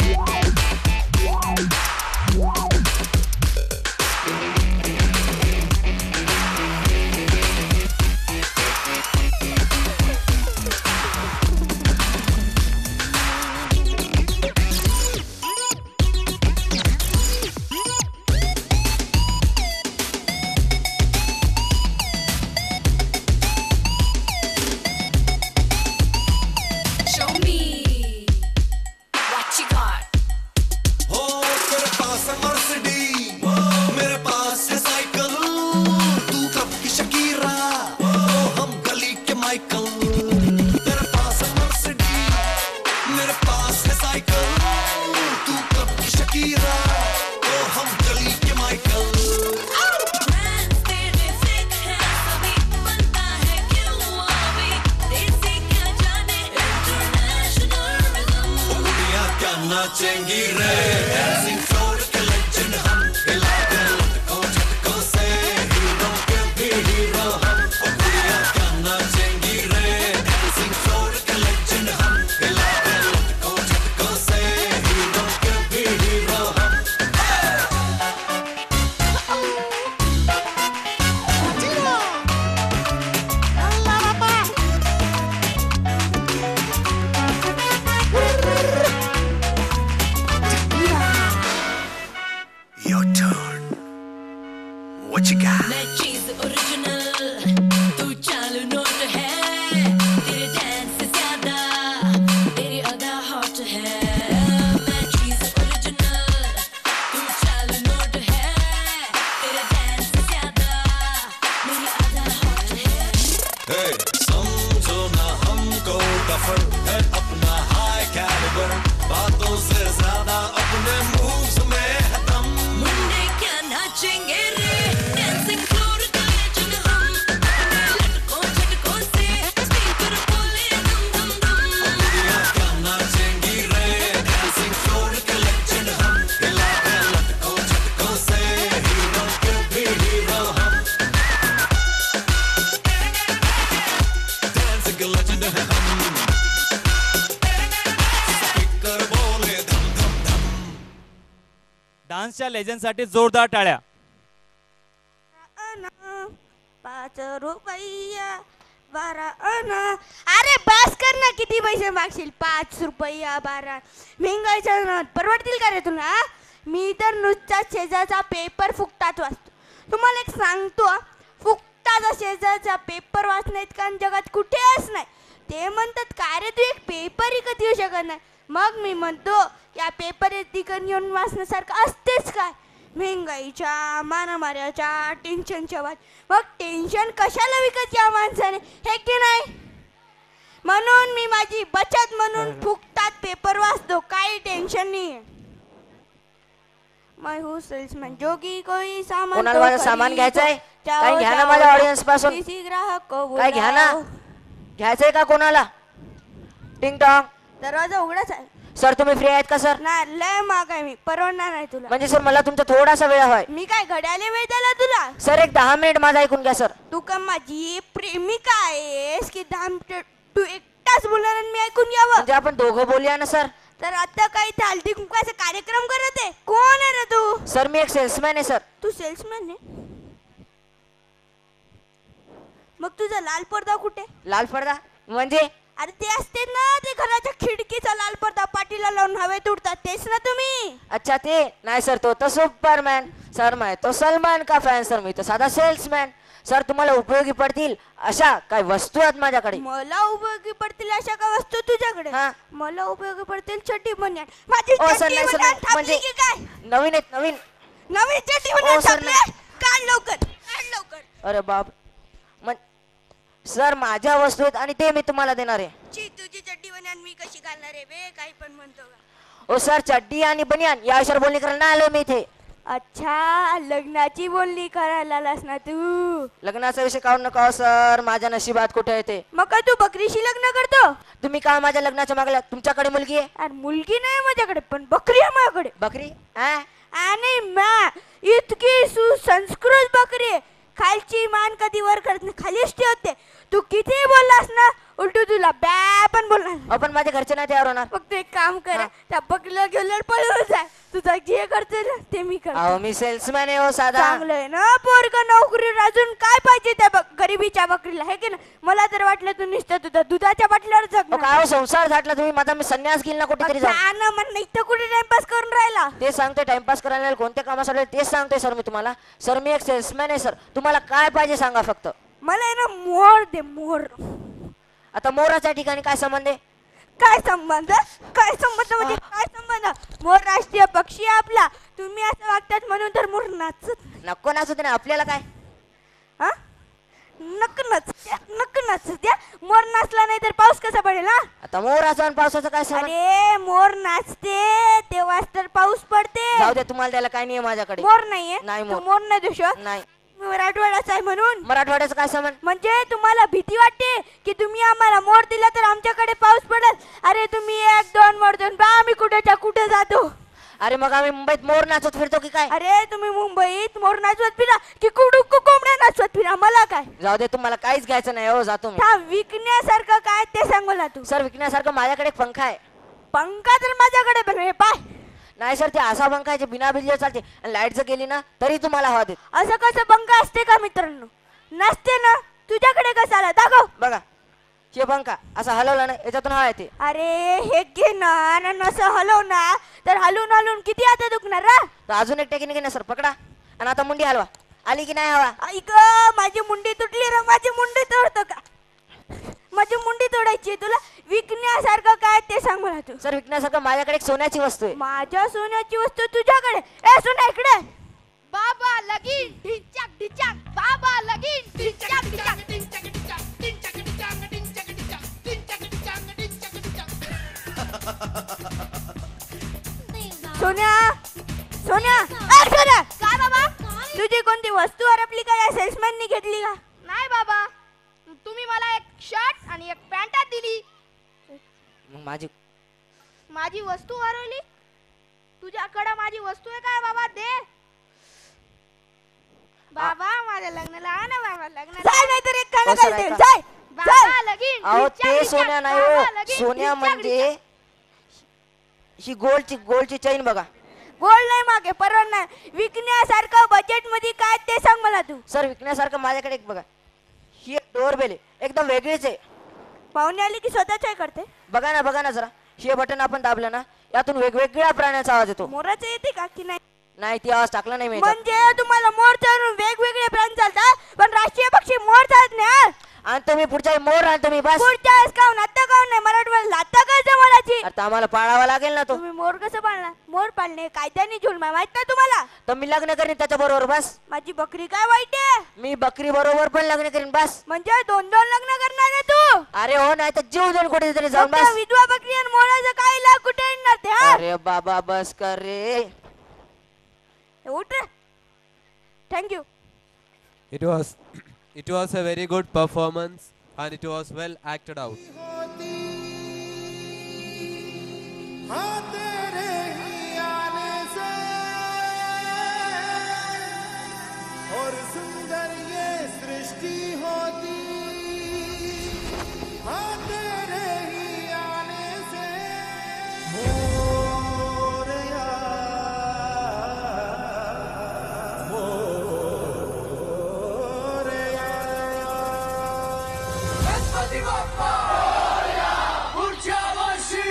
Yeah. नाचेंगी रे डांसिंग फ्लोर के लेजेंड हम हिलाकर लटकों झटकों से हीरो के भी हीरो हम गुड़िया क्या नाचेंगी रे डांसिंग फ्लोर के लेजेंड हम हिलाकर लटकों झटकों से हीरो के भी हीरो हम Your turn. What you got? मैं चीज ओरिजिनल तू चालू नोट है तेरे डांस से ज्यादा तेरी अदा हॉट है मैं चीज ओरिजिनल तू चालू नोट है तेरे डांस से ज्यादा मेरी अदा हॉट है Hey, समझो ना हमको डफर है अपना हाई कैलिबर बातों से ज्यादा अपने मूव्स में है दम मुंडे क्या नाचेंगे रे डांसिंग फ्लोर का लेजेंड हम अपने लटकों झटकों से स्पीकर बोले दम दम दम गुड़िया क्या नाचेंगी रे डांसिंग फ्लोर के लेजेंड हम हिलाकर लटकों झटकों से हीरो के भी हीरो हम डांसिंग के लेजेंड है हम स्पीकर बोले धम धम धम डान्सच्या लेजंडसाठी जोरदार टाळ्या. 5 रुपया 12 आणा. अरे बस कर ना, किती पैसे मागशील? 5 रुपया 12 महंगाईच्या परवडतील का रे तुला? हा? मी तर नुसता शेजारचा पेपर फुकटात वाचतो. तुम्हाला एक सांगतो, फुकटाचा शेजारचा पेपर वाचण्यात का जगात कुठेच नाही. ते म्हणतात काय रे तू एक पेपर विकत येऊ शकत नाही. मग मी म्हणतो या पेपर विकत येऊन वाचण्यासारखं असतेच काय? महंगाईच्या मारामाऱ्याच्या टेन्शनच्या वाद. मग टेन्शन कशाला विकत या माणसाने, हे की नाही? म्हणून मी माझी बचत म्हणून फुकटात पेपर वाचतो, काही टेन्शन नाही. मैं हूँ सेल्समैन जो की कोई सामान कोणाला माझं सामान घ्यायचंय? काय घ्या ना माझ्या ऑडियन्स पासून. किसी ग्राहक को काय घ्या ना, घ्यायचंय का कोणाला? टिंग टॉंग. दरवाजा उघडाच आहे. सर तुम्ही फ्री आहेत का सर? ना लय माग आहे, मी परवडणार नाही तुला. म्हणजे सर मला तुमचा थोडासा वेळ हवाय. मी काय घड्याळे वेळ द्यायला तुला? सर एक 10 मिनिट माझा ऐकून घ्या सर. तू का माझी प्रेमिका आहेस की 10 मिनिट तू एकटाच बोलणार आणि मी ऐकून घ्यावं? म्हणजे आपण दोघं बोलूया ना सर. तर आता काही हळदी कुंकवाचा कार्यक्रम करत आहे. कोण आहे रे तू? सर मी एक सेल्समॅन आहे सर. तू सेल्समॅन आहे? मग तुझा लाल पडदा कुठे? लाल पडदा म्हणजे? अरे ते असते ना, ते घराच्या खिडकीचा लाल पडदा पाटीला लावून हवेत उडतात, तेच ना तुम्ही? अच्छा ते नाही सर, तो तर सुपरमॅन. सर मैं तो सलमान का फॅन सर, मी तो साधा सेल्समॅन. सर तुम्हाला उपयोगी पडतील अशा काय वस्तू आहेत माझ्याकडे. मला उपयोगी पडतील अशा काय वस्तू तुझ्याकडे? मला उपयोगी पडतील चड्डी बनियान. माझी ओ सर चड्डी नाही सर, बनियान म्हणजे थांबली की काय? नवीन आहेत नवीन. नवीन चड्डी बनियान सर, थांबली? काढ लवकर, काढ लवकर. अरे बाप. सर माझ्या वस्तू आहेत आणि ते मी तुम्हाला देणार आहे. तुझी चड्डी बनियान मी कशी घालणार आहे बे? काही पण म्हणतो का? ओ सर चड्डी आणि बनियान या विषयावर बोलणी करायला नाही आलो मी इथे. अच्छा लग्नाची बोलणी करायला आलास ना तू? लग्नाचा विषय काढू नका सर, माझ्या नशिबात कुठे आहे ते. मग काय तू बकरीशी लग्न करतो? तुम्ही काय माझ्या लग्नाच्या मागल्या? तुमच्याकडे मुलगी आहे? अरे मुलगी नाही माझ्याकडे, पण बकरी आहे माझ्याकडे. बकरी? आणि इतकी सुसंस्कृत बकरी आहे, खालची मान कधी वर करत नाही, खालीच ठेवते. तू किती बोललास ना, उलटू तुला बॅ पण बोलणार. आपण माझ्या घरचे नाही तयार होणार. फक्त एक काम कर, त्या बकरीला घेऊन पळून जाय. तुझा जे करते ना ते मी करते. अहो मी सेल्समॅन आहे हो साधा. चांगलं आहे ना पोरगा, नोकरी अजून काय पाहिजे त्या गरीबीच्या बकरीला, हे की ना? मला तर वाटलं तू नुसतं तुझ्या दुधाच्या बाटल्यावर जग. काय संसार झाटला तुम्ही माझा, मी संन्यास घेईल ना कुठेतरी जाऊन. म्हणणं इथं कुठे टाइमपास करून राहिला? ते सांगते टाइमपास करायला कोणत्या कामासाठी तेच सांगते सर मी तुम्हाला. सर मी एक सेल्समॅन आहे सर, तुम्हाला काय पाहिजे सांगा फक्त. मला आहे ना मोर दे, मोर. आता मोराच्या ठिकाणी काय संबंध आहे? काय संबंध? काय संबंध म्हणजे काय संबंध? मोर राष्ट्रीय पक्षी आहे आपला. तुम्ही असं वागतात म्हणून तर मोर नाचत नको नाचू दे ना, आपल्याला काय? हा नक नाच द्या. मोर नाचला नाही तर पाऊस कसा पडेल? हा आता मोराचा आणि पावसाचं काय संबंध? अरे मोर नाचते तेव्हाच तर पाऊस पडते. जाऊ दे, तुम्हाला त्याला काय नाही माझ्याकडे. मोर नाहीये? नाही मोर नाही देऊ शकत? नाही. मराठवाड्याचा आहे म्हणून. मराठवाड्याचं काय संबंध? म्हणजे तुम्हाला भीती वाटते की तुम्ही आम्हाला मोर दिला तर आमच्याकडे पाऊस पडेल. अरे तुम्ही 1-2 मोर देऊन बा आम्ही कुठेच्या कुठे जातो. अरे मग आम्ही मुंबईत मोर नाचत फिरतो की काय? अरे तुम्ही मुंबईत मोर नाचवत फिरा की कोंबड्या नाचवत फिरा, मला काय? जाऊ दे, तुम्हाला काहीच घ्यायचं नाही हो, जातो मी. विकण्यासारखं काय ते सांग मला तू. सर विकण्यासारखं माझ्याकडे एक पंखा आहे. पंखा तर माझ्याकडे पण आहे, पाय. नाही सर, ते असा पंखा आहे जे बिना बिजलीवर चालते आणि लाईट जर गेली ना तरी तुम्हाला हवा देत. असं कसं पंखा असते का मित्रांनो? नसते ना. तुझ्याकडे कसं आला दाखव. बघा हे पंखा असा हलवला ना याच्यातून हवा येते. अरे हे घे ना आणि असं हलव ना तर हलून हलून किती आता दुखणार रा. तर अजून एक टेक्निक आहे ना सर, पकडा आणि आता मुंडी हलवा. आली की नाही हवा? ऐक माझी मुंडी तुटली रे. माझी मुंडी तोडतो का? माझी मुंडी तोडायची तुला. विकण्यासारखं काय ते सांग मला तू. सर विकण्यासारखं माझ्याकडे एक सोन्याची वस्तू आहे. माझ्या सोन्याची वस्तू तुझ्याकडे? ए सोन्या इकडे. बाबा लगीन ढिंचाक ढिंचाक, बाबा लगीन ढिंचाक ढिंचाक, ढिंचाक ढिंचाक, ढिंचाक ढिंचाक, ढिंचाक ढिंचाक, ढिंचाक ढिंचाक, ढिंचाक ढिंचाक. सोन्या सोन्या सोन्या. काय बाबा? तुझी कोणती वस्तू हरपली का? या सेल्समॅननी घेतली का? नाही बाबा, तुम्ही मला एक शर्ट आणि एक पॅन्ट दिली. माझी वस्तू हरवली. तुझ्याकडे माझी वस्तू आहे काय बाबा? दे बाबा, माझ्या लग्नाला आ ना बाबा. लग्नाला जाय नाही तर एक काना घालते. जाय बाबा लगीन. अहो ते सोन्या नाही हो, सोन्या म्हणजे ही गोल्डची चैन बघा. गोल्ड नाही मागे परवान नाही. विकण्यासारखं बजेट मध्ये काय ते सांग मला तू. सर विकण्यासारखं माझ्याकडे एक बघा, ही एक डोअरबेल आहे, एकदम वेगळीच आहे. पाहुणे आली की स्वतःच करते. बघा ना जरा, हे बटन आपण दाबलं ना यातून वेगवेगळ्या प्राण्याचा आवाज येतो. मोराचं येते का की नाही? नाही, ती आवाज टाकला नाही मी. म्हणजे तुम्हाला मोर चालून वेगवेगळे प्राणी चालतात पण राष्ट्रीय पक्षी मोर चालत नाही. आणि तुम्ही पुढच्या मोर आणतो मी बस. पुढच्या वेळेस काऊन आता काऊन नाही? मराठवाड्याला आता काय जमानाची? आता आम्हाला पाळावा लागेल ना तो. तुम्ही मोर कसं पाळणार? मोर पाळणे कायद्याने जुलमा माहित ना तुम्हाला. तर मी लग्न करीन त्याच्या बरोबर बस. माझी बकरी काय वाईट आहे? मी बकरी बरोबर पण लग्न करीन बस. म्हणजे 2-2 लग्न करणार आहे तू? अरे हो, नाही तर जीव देऊन कुठे तरी जाऊन बस. विधवा बकरी आणि मोराचं काय लाग कुठे येणार ते? अरे बाबा बस कर रे. उठ रे. Thank you. It was a very good performance and it was well acted out. हाँ तेरे ही आने से और सुंदर ये सृष्टि होती. हाँ तेरे ही आने से मोरया मोरया. गणपती बाप्पा पुढच्या वर्षी.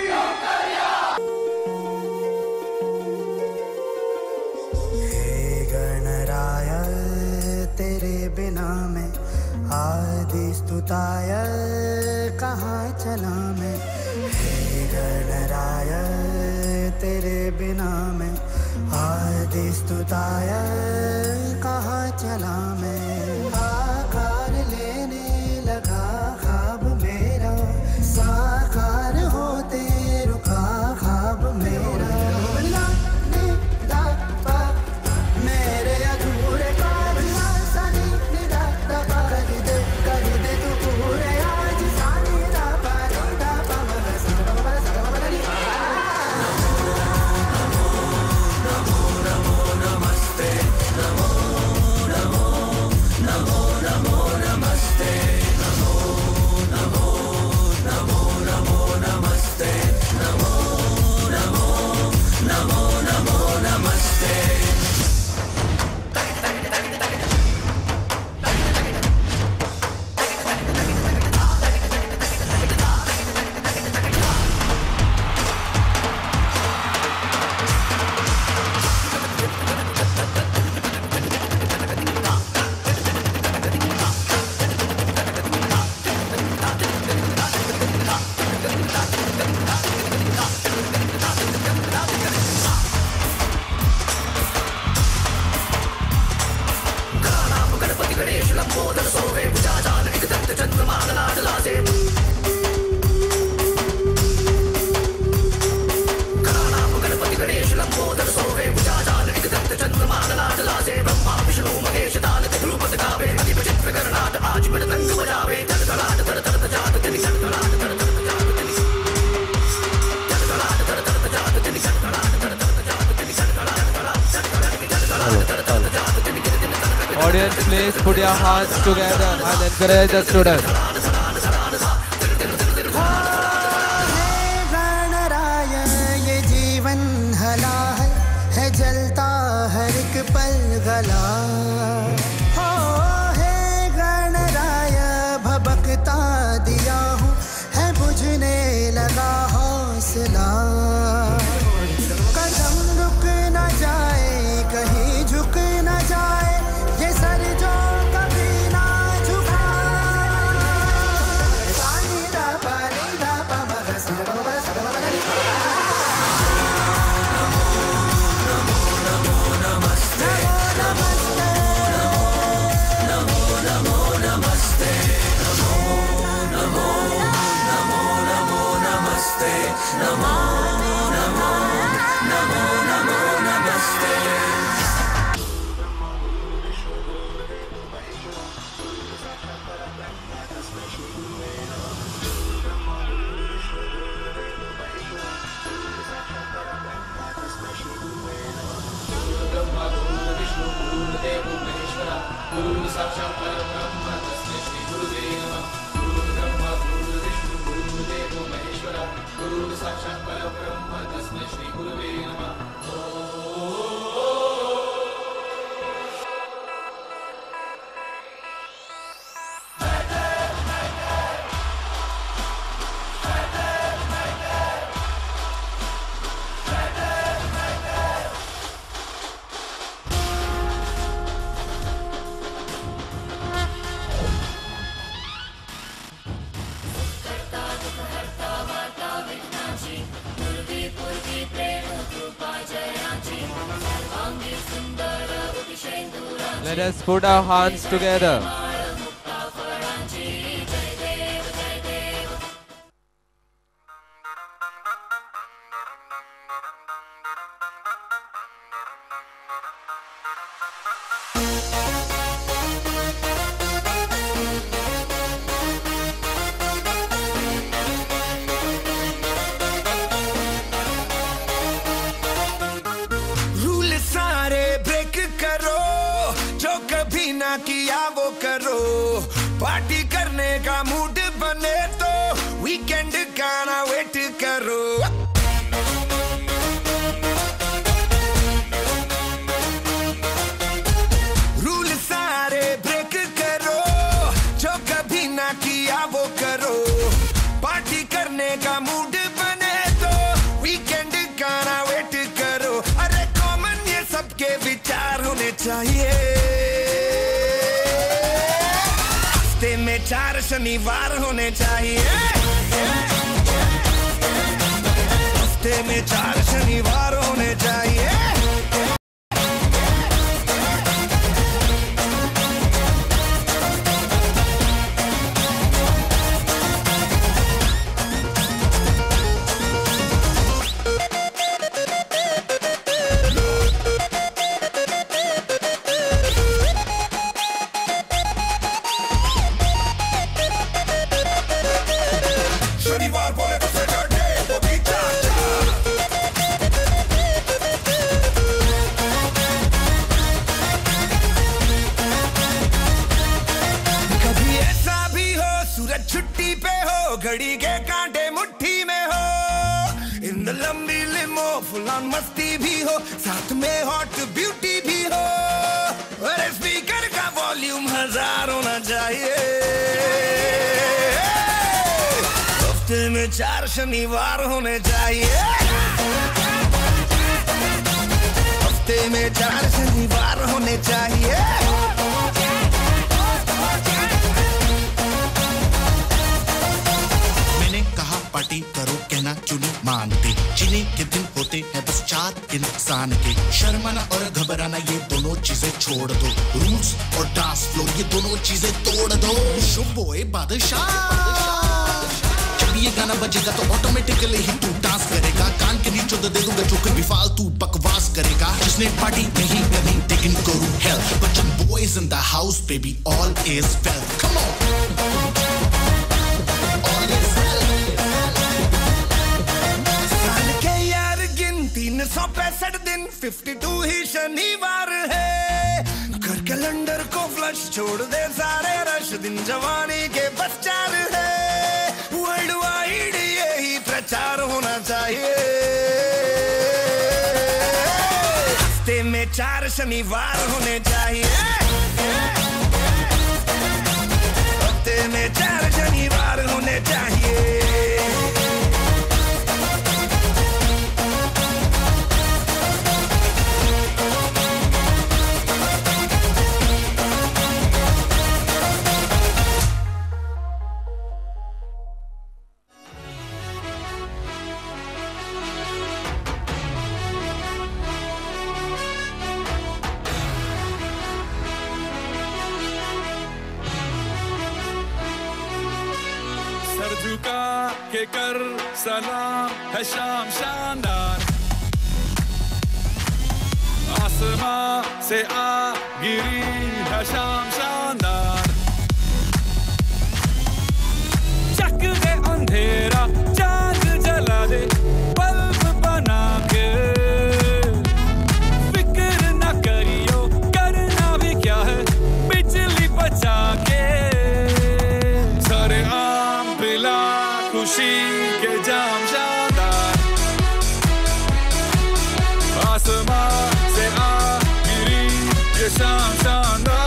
गणराय तेरे बिना मैं आदि स्तुताय कहाँ चला मैं. हे गणराय तेरे बिना मैं आदि स्तुताय कहाँ चला मैं. आकार लेने लगा ख्वाब मेरा, साकार होते रुका ख्वाब मेरा. मेरे अधूरे कारनां सनी निदा दबा कर दे तू पूरे आज. सानी दा पा दा पा गा सा गा मा सा गा मा नी. नमो नमो नमस्ते, Namo Namo Audience, please put your hands together and encourage the students. Ganaraya ये जीवन हला है जलता हर एक पल गला हो हे गणराय भबकता दिया हूँ है बुझने लगा हौसला कदम रुक न जाए कहीं झुक न जाए ये सर जो कभी ना झुका पानी दा पा मगा सा गा मा सा गा मा गा नी Let us put our hands together. Rule सारे ब्रेक करो जो कभी ना किया वो करो पार्टी करने का मूड बने तो वीकेंड का ना वेट करो रूल सारे ब्रेक करो जो कभी ना किया वो करो पार्टी करने का मूड बने तो वीकेंड का ना वेट करो अरे कॉमन ये सबके विचार होने चाहिए हफ्ते में 4 शनिवार होने चाहिए हफ्ते में 4 शनिवार होने चाहिए शनिवार बोले तो सैटरडे वो भी चाचा कभी ऐसा भी हो सूरज छुट्टी पे हो घड़ी के कांटे मुट्ठी में हो इन द लंबी लिमो फुल ऑन मस्ती भी हो साथ में हॉट ब्यूटी भी हो अरे स्पीकर का वॉल्यूम 1000 होना चाहिए हफ्ते में 4 शनिवार होने चाहिए हफ्ते में 4 शनिवार होने चाहिए मैंने कहा पार्टी करो कहना चुनी मानते जिन्हें के दिन होते हैं बस 4 इंसान के शर्माना और घबराना ये दोनों चीजें छोड़ दो रूल्स और डांस फ्लोर ये दोनों चीजें तोड़ दो शुभोए बादशाह जब ये गाना बजेगा तो ऑटोमेटिकली ही तू डांस करेगा कान के नीचे दे दूंगा जो कभी फालतू बकवास करेगा जिसने पार्टी नहीं करनी टेकन करूं help Bachchan boys in the house baby all is well come on साल के यार गिन 365 दिन 52 ही शनिवार है कर कैलेंडर को छोड़ दे सारे रश दिन जवानी के बस 4 है वर्ल्ड वाइड यही प्रचार होना चाहिए हफ्ते में 4 शनिवार होने चाहिए हफ्ते में 4 शनिवार होने चाहिए झुका के कर सलाम है शाम शानदार आसमां से आ गिरी है शाम शानदार चक दे अंधेरा चांद जला दे बल्ब बना के फिक्र न करियो करना भी क्या है बिजली बचा के खुशी के जाम शानदार आसमां से आ गिरी ये शाम शानदार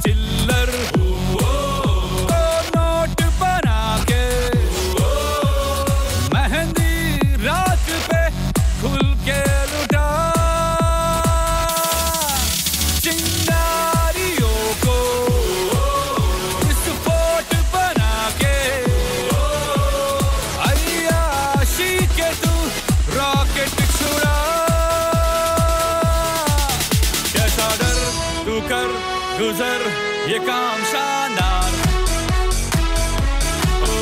चिल्लर तो नोट बना के मेहंदी रात पे खुल के लुटा चिंगारियों को विस्फोट बना के अय्याशी के तू रॉकेट छुड़ा कैसा डर तू कर गुजर ये काम शानदार ओ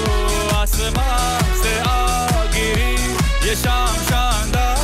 आसमां से आ गिरी ये शाम शानदार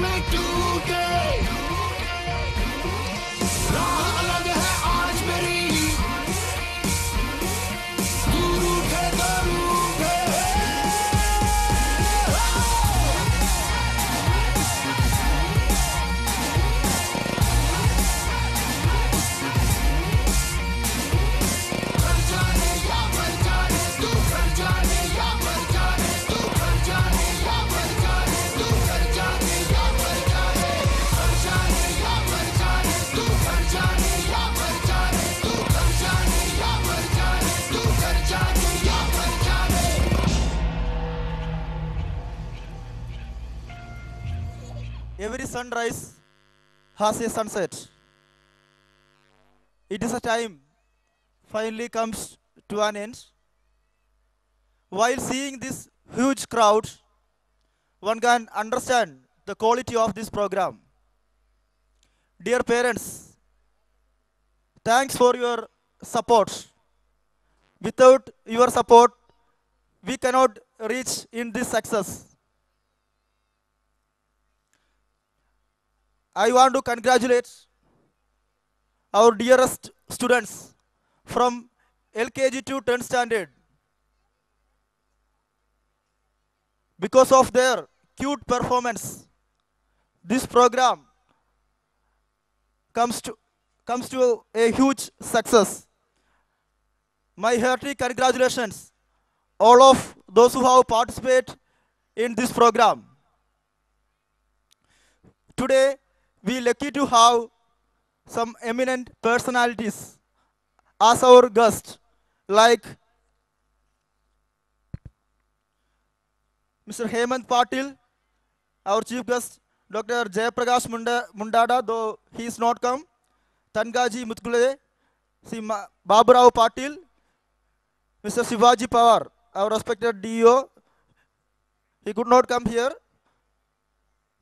में टूटे राह अलग है आज मेरी तू रूठे तो रूठे घर जाने या मर जाने तू घर जाने या मर जाने तू घर जाने या मर जाने तू घर जाने या मर जाने घर जाने या मर जाने तू घर जाने या मर जाने तू घर जाने या मर जाने तू घर जाने या मर जाने Every sunrise has a sunset. It is a time finally comes to an end. While seeing this huge crowd, one can understand the quality of this program. Dear parents, thanks for your support. Without your support, we cannot reach in this success. I want to congratulate our dearest students from LKG to 10th standard. Because of their cute performance, this program comes to a huge success. My hearty congratulations all of those who have participated in this program. Today, we lucky to have some eminent personalities as our guest, like Mr. Hemant Patil, our chief guest, Dr. Jayaprakash Mundada, though he is not come, Tangaji Mutkule, Baburao Patil, Mr. Shivaji Pawar, our respected DEO, he could not come here,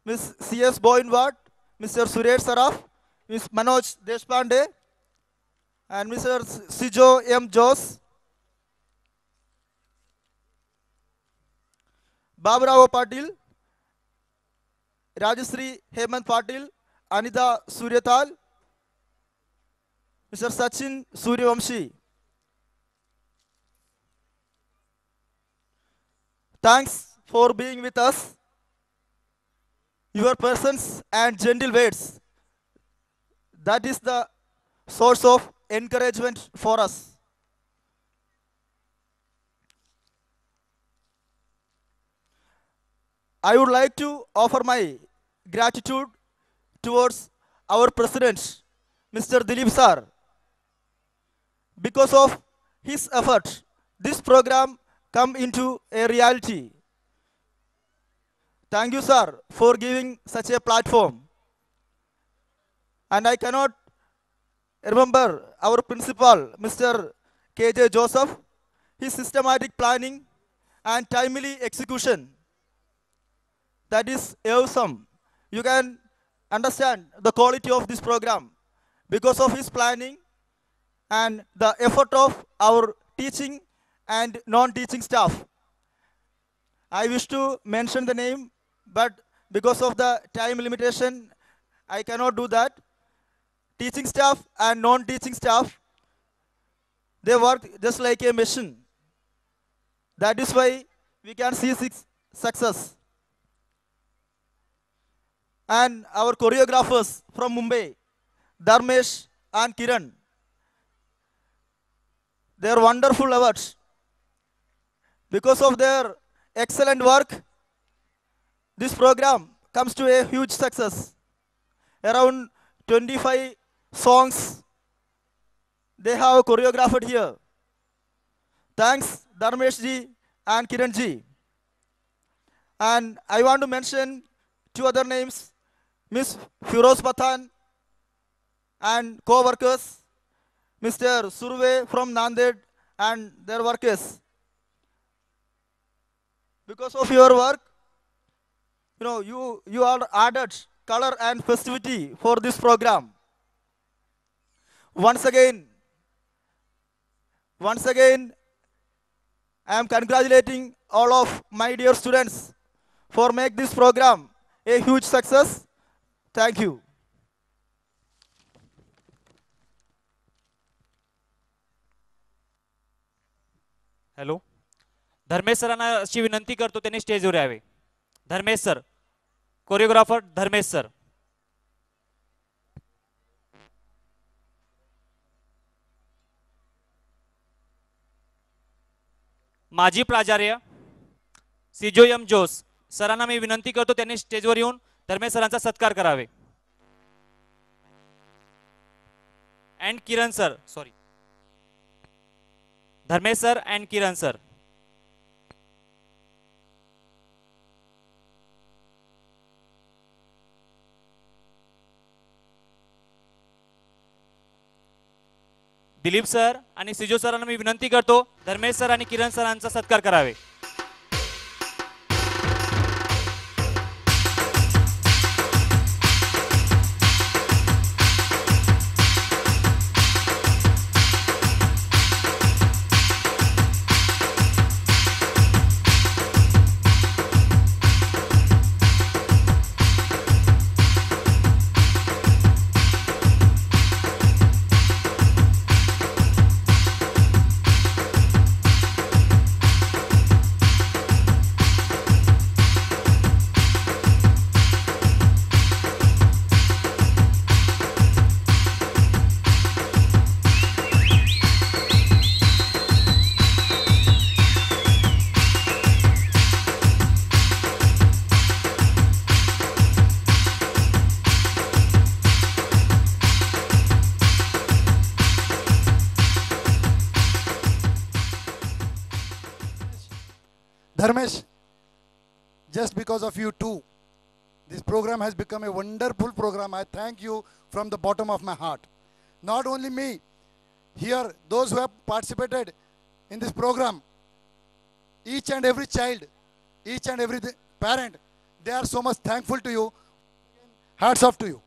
Ms. C.S. Boinward, Mr. Suresh Saraf, Ms. Manoj Deshpande, and Mr. Sijo M. Jose, Baburao Patil, Rajasri Hemant Patil, Anita Suryatal, Mr. Sachin Suryavamshi. Thanks for being with us. Your presence and gentle words, that is the source of encouragement for us. I would like to offer my gratitude towards our president, Mr. Dilip Sir. Because of his effort, this program come into a reality. Thank you, sir, for giving such a platform. And I cannot remember our principal, Mr. K.J. Joseph, his systematic planning and timely execution. That is awesome. You can understand the quality of this program because of his planning and the effort of our teaching and non-teaching staff. I wish to mention the name, but because of the time limitation, I cannot do that. Teaching staff and non-teaching staff, they work just like a machine. That is why we can see success. And our choreographers from Mumbai, Dharmesh and Kiran, their wonderful efforts. Because of their excellent work, this program comes to a huge success. Around 25 songs they have choreographed here. Thanks Dharmesh ji and Kiran ji. And I want to mention two other names, Miss Firoz Pathan and co-workers, Mr. Surve from Nanded and their workers. Because of your work, you all added color and festivity for this program. Once again, I am congratulating all of my dear students for making this program a huge success. Thank you. Hello, Dharmesh सरांना अशी विनंती करतो त्यांनी स्टेजवर यावे. Dharmesh sir, choreographer Dharmesh sir. माजी प्राचार्य सिजो M Jose सरांना मी विनंती करतो त्यांनी स्टेजवर येऊन धर्मेश सरांचा सत्कार करावे. And Kiran sir, sorry, Dharmesh sir and Kiran sir. Dilip sir आणि सिजो सरांना मी विनंती करतो धर्मेश सर आणि किरण सरांचा सत्कार करावे. Dharmesh, just because of you too, this program has become a wonderful program. I thank you from the bottom of my heart. Not only me, here those who have participated in this program, each and every child, each and every parent, they are so much thankful to you. Hats off to you.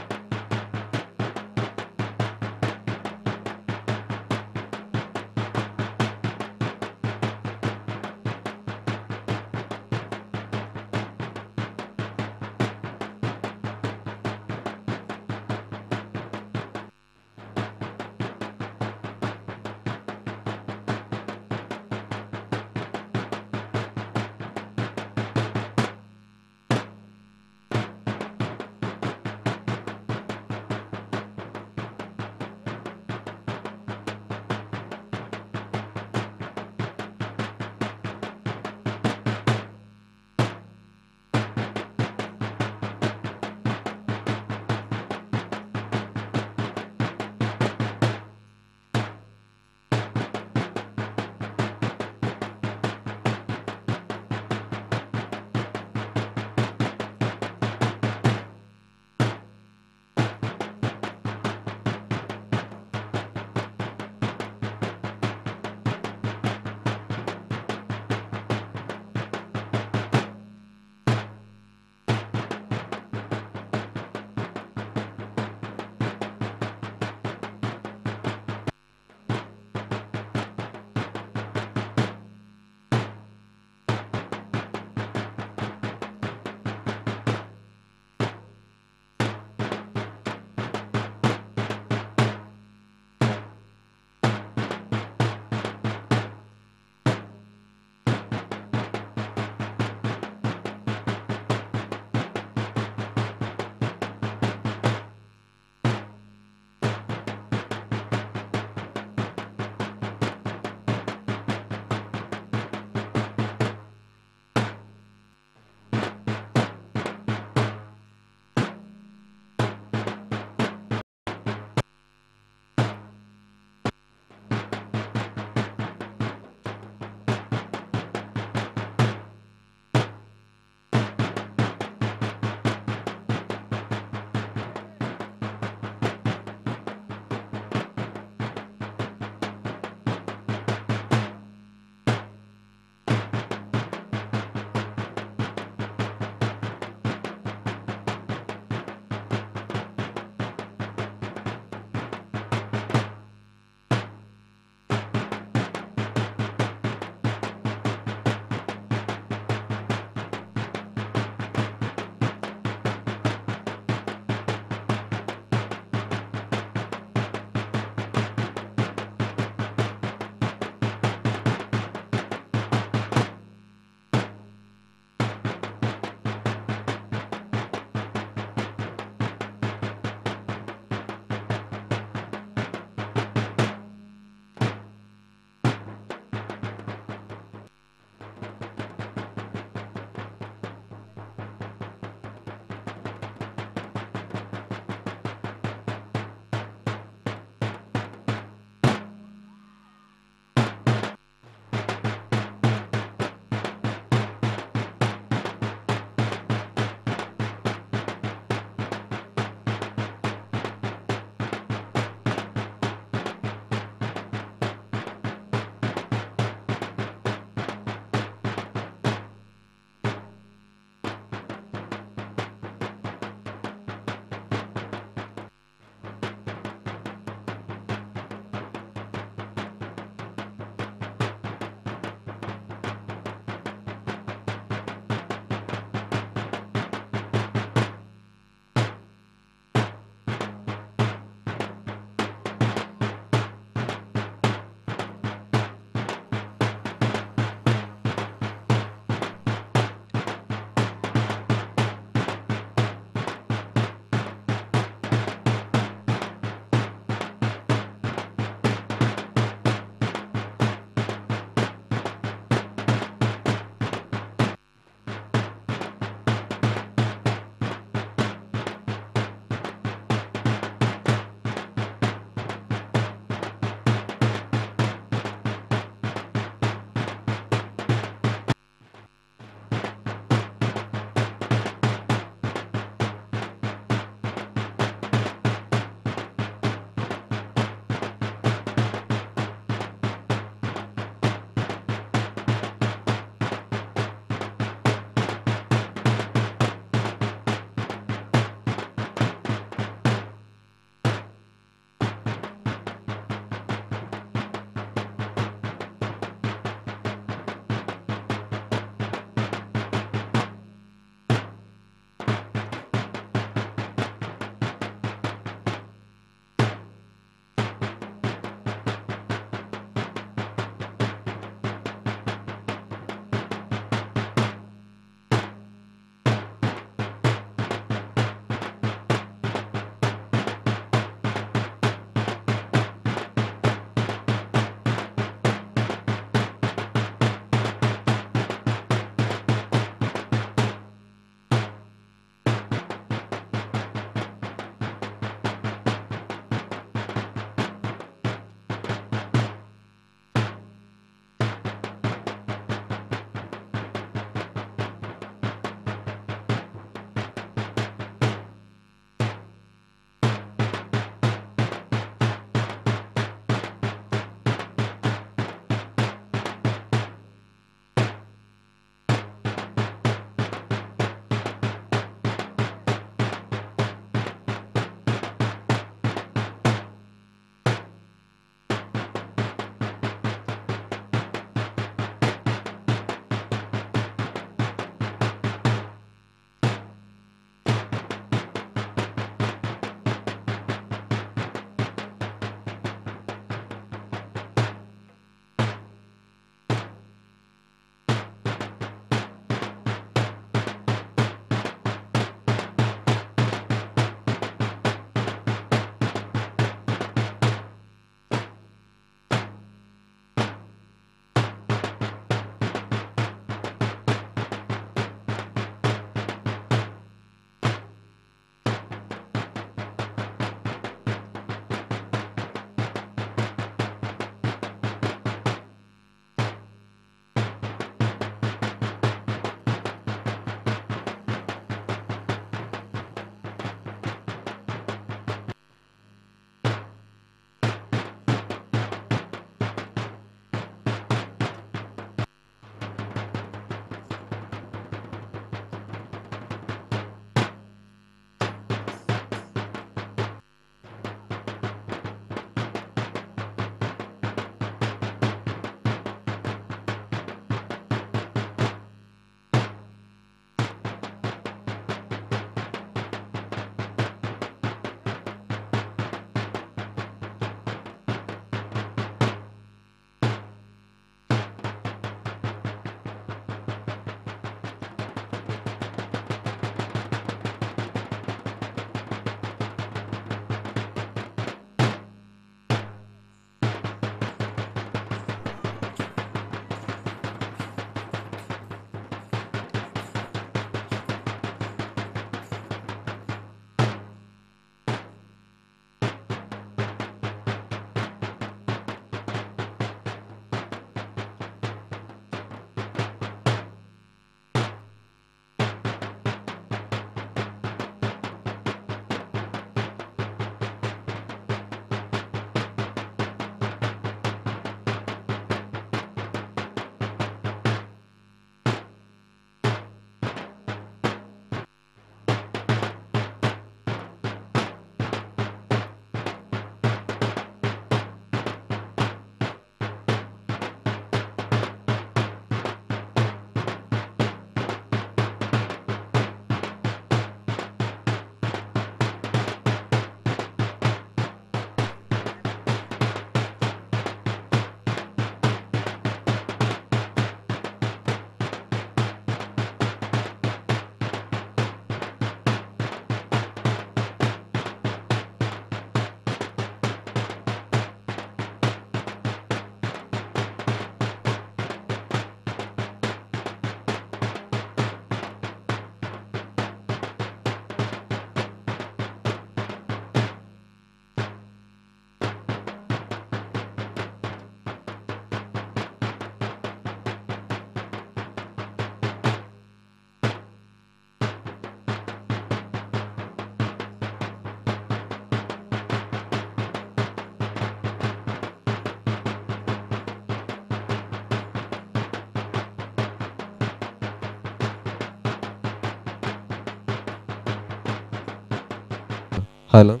Hello.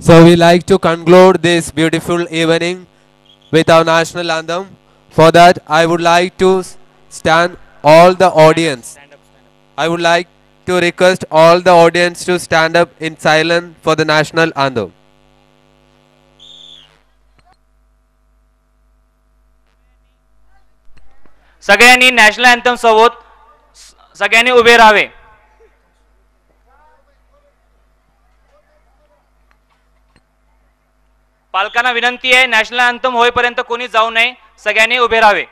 So we like to conclude this beautiful evening with our national anthem. For that, I would like to stand all the audience. I would like to request all the audience to stand up in silence for the national anthem. सगळ्यांनी national anthem सोबत सगळ्यांनी उभे राहावे. पालकांना विनंती आहे, national anthem होईपर्यंत कोणी जाऊ नये, सगळ्यांनी उभे राहावे.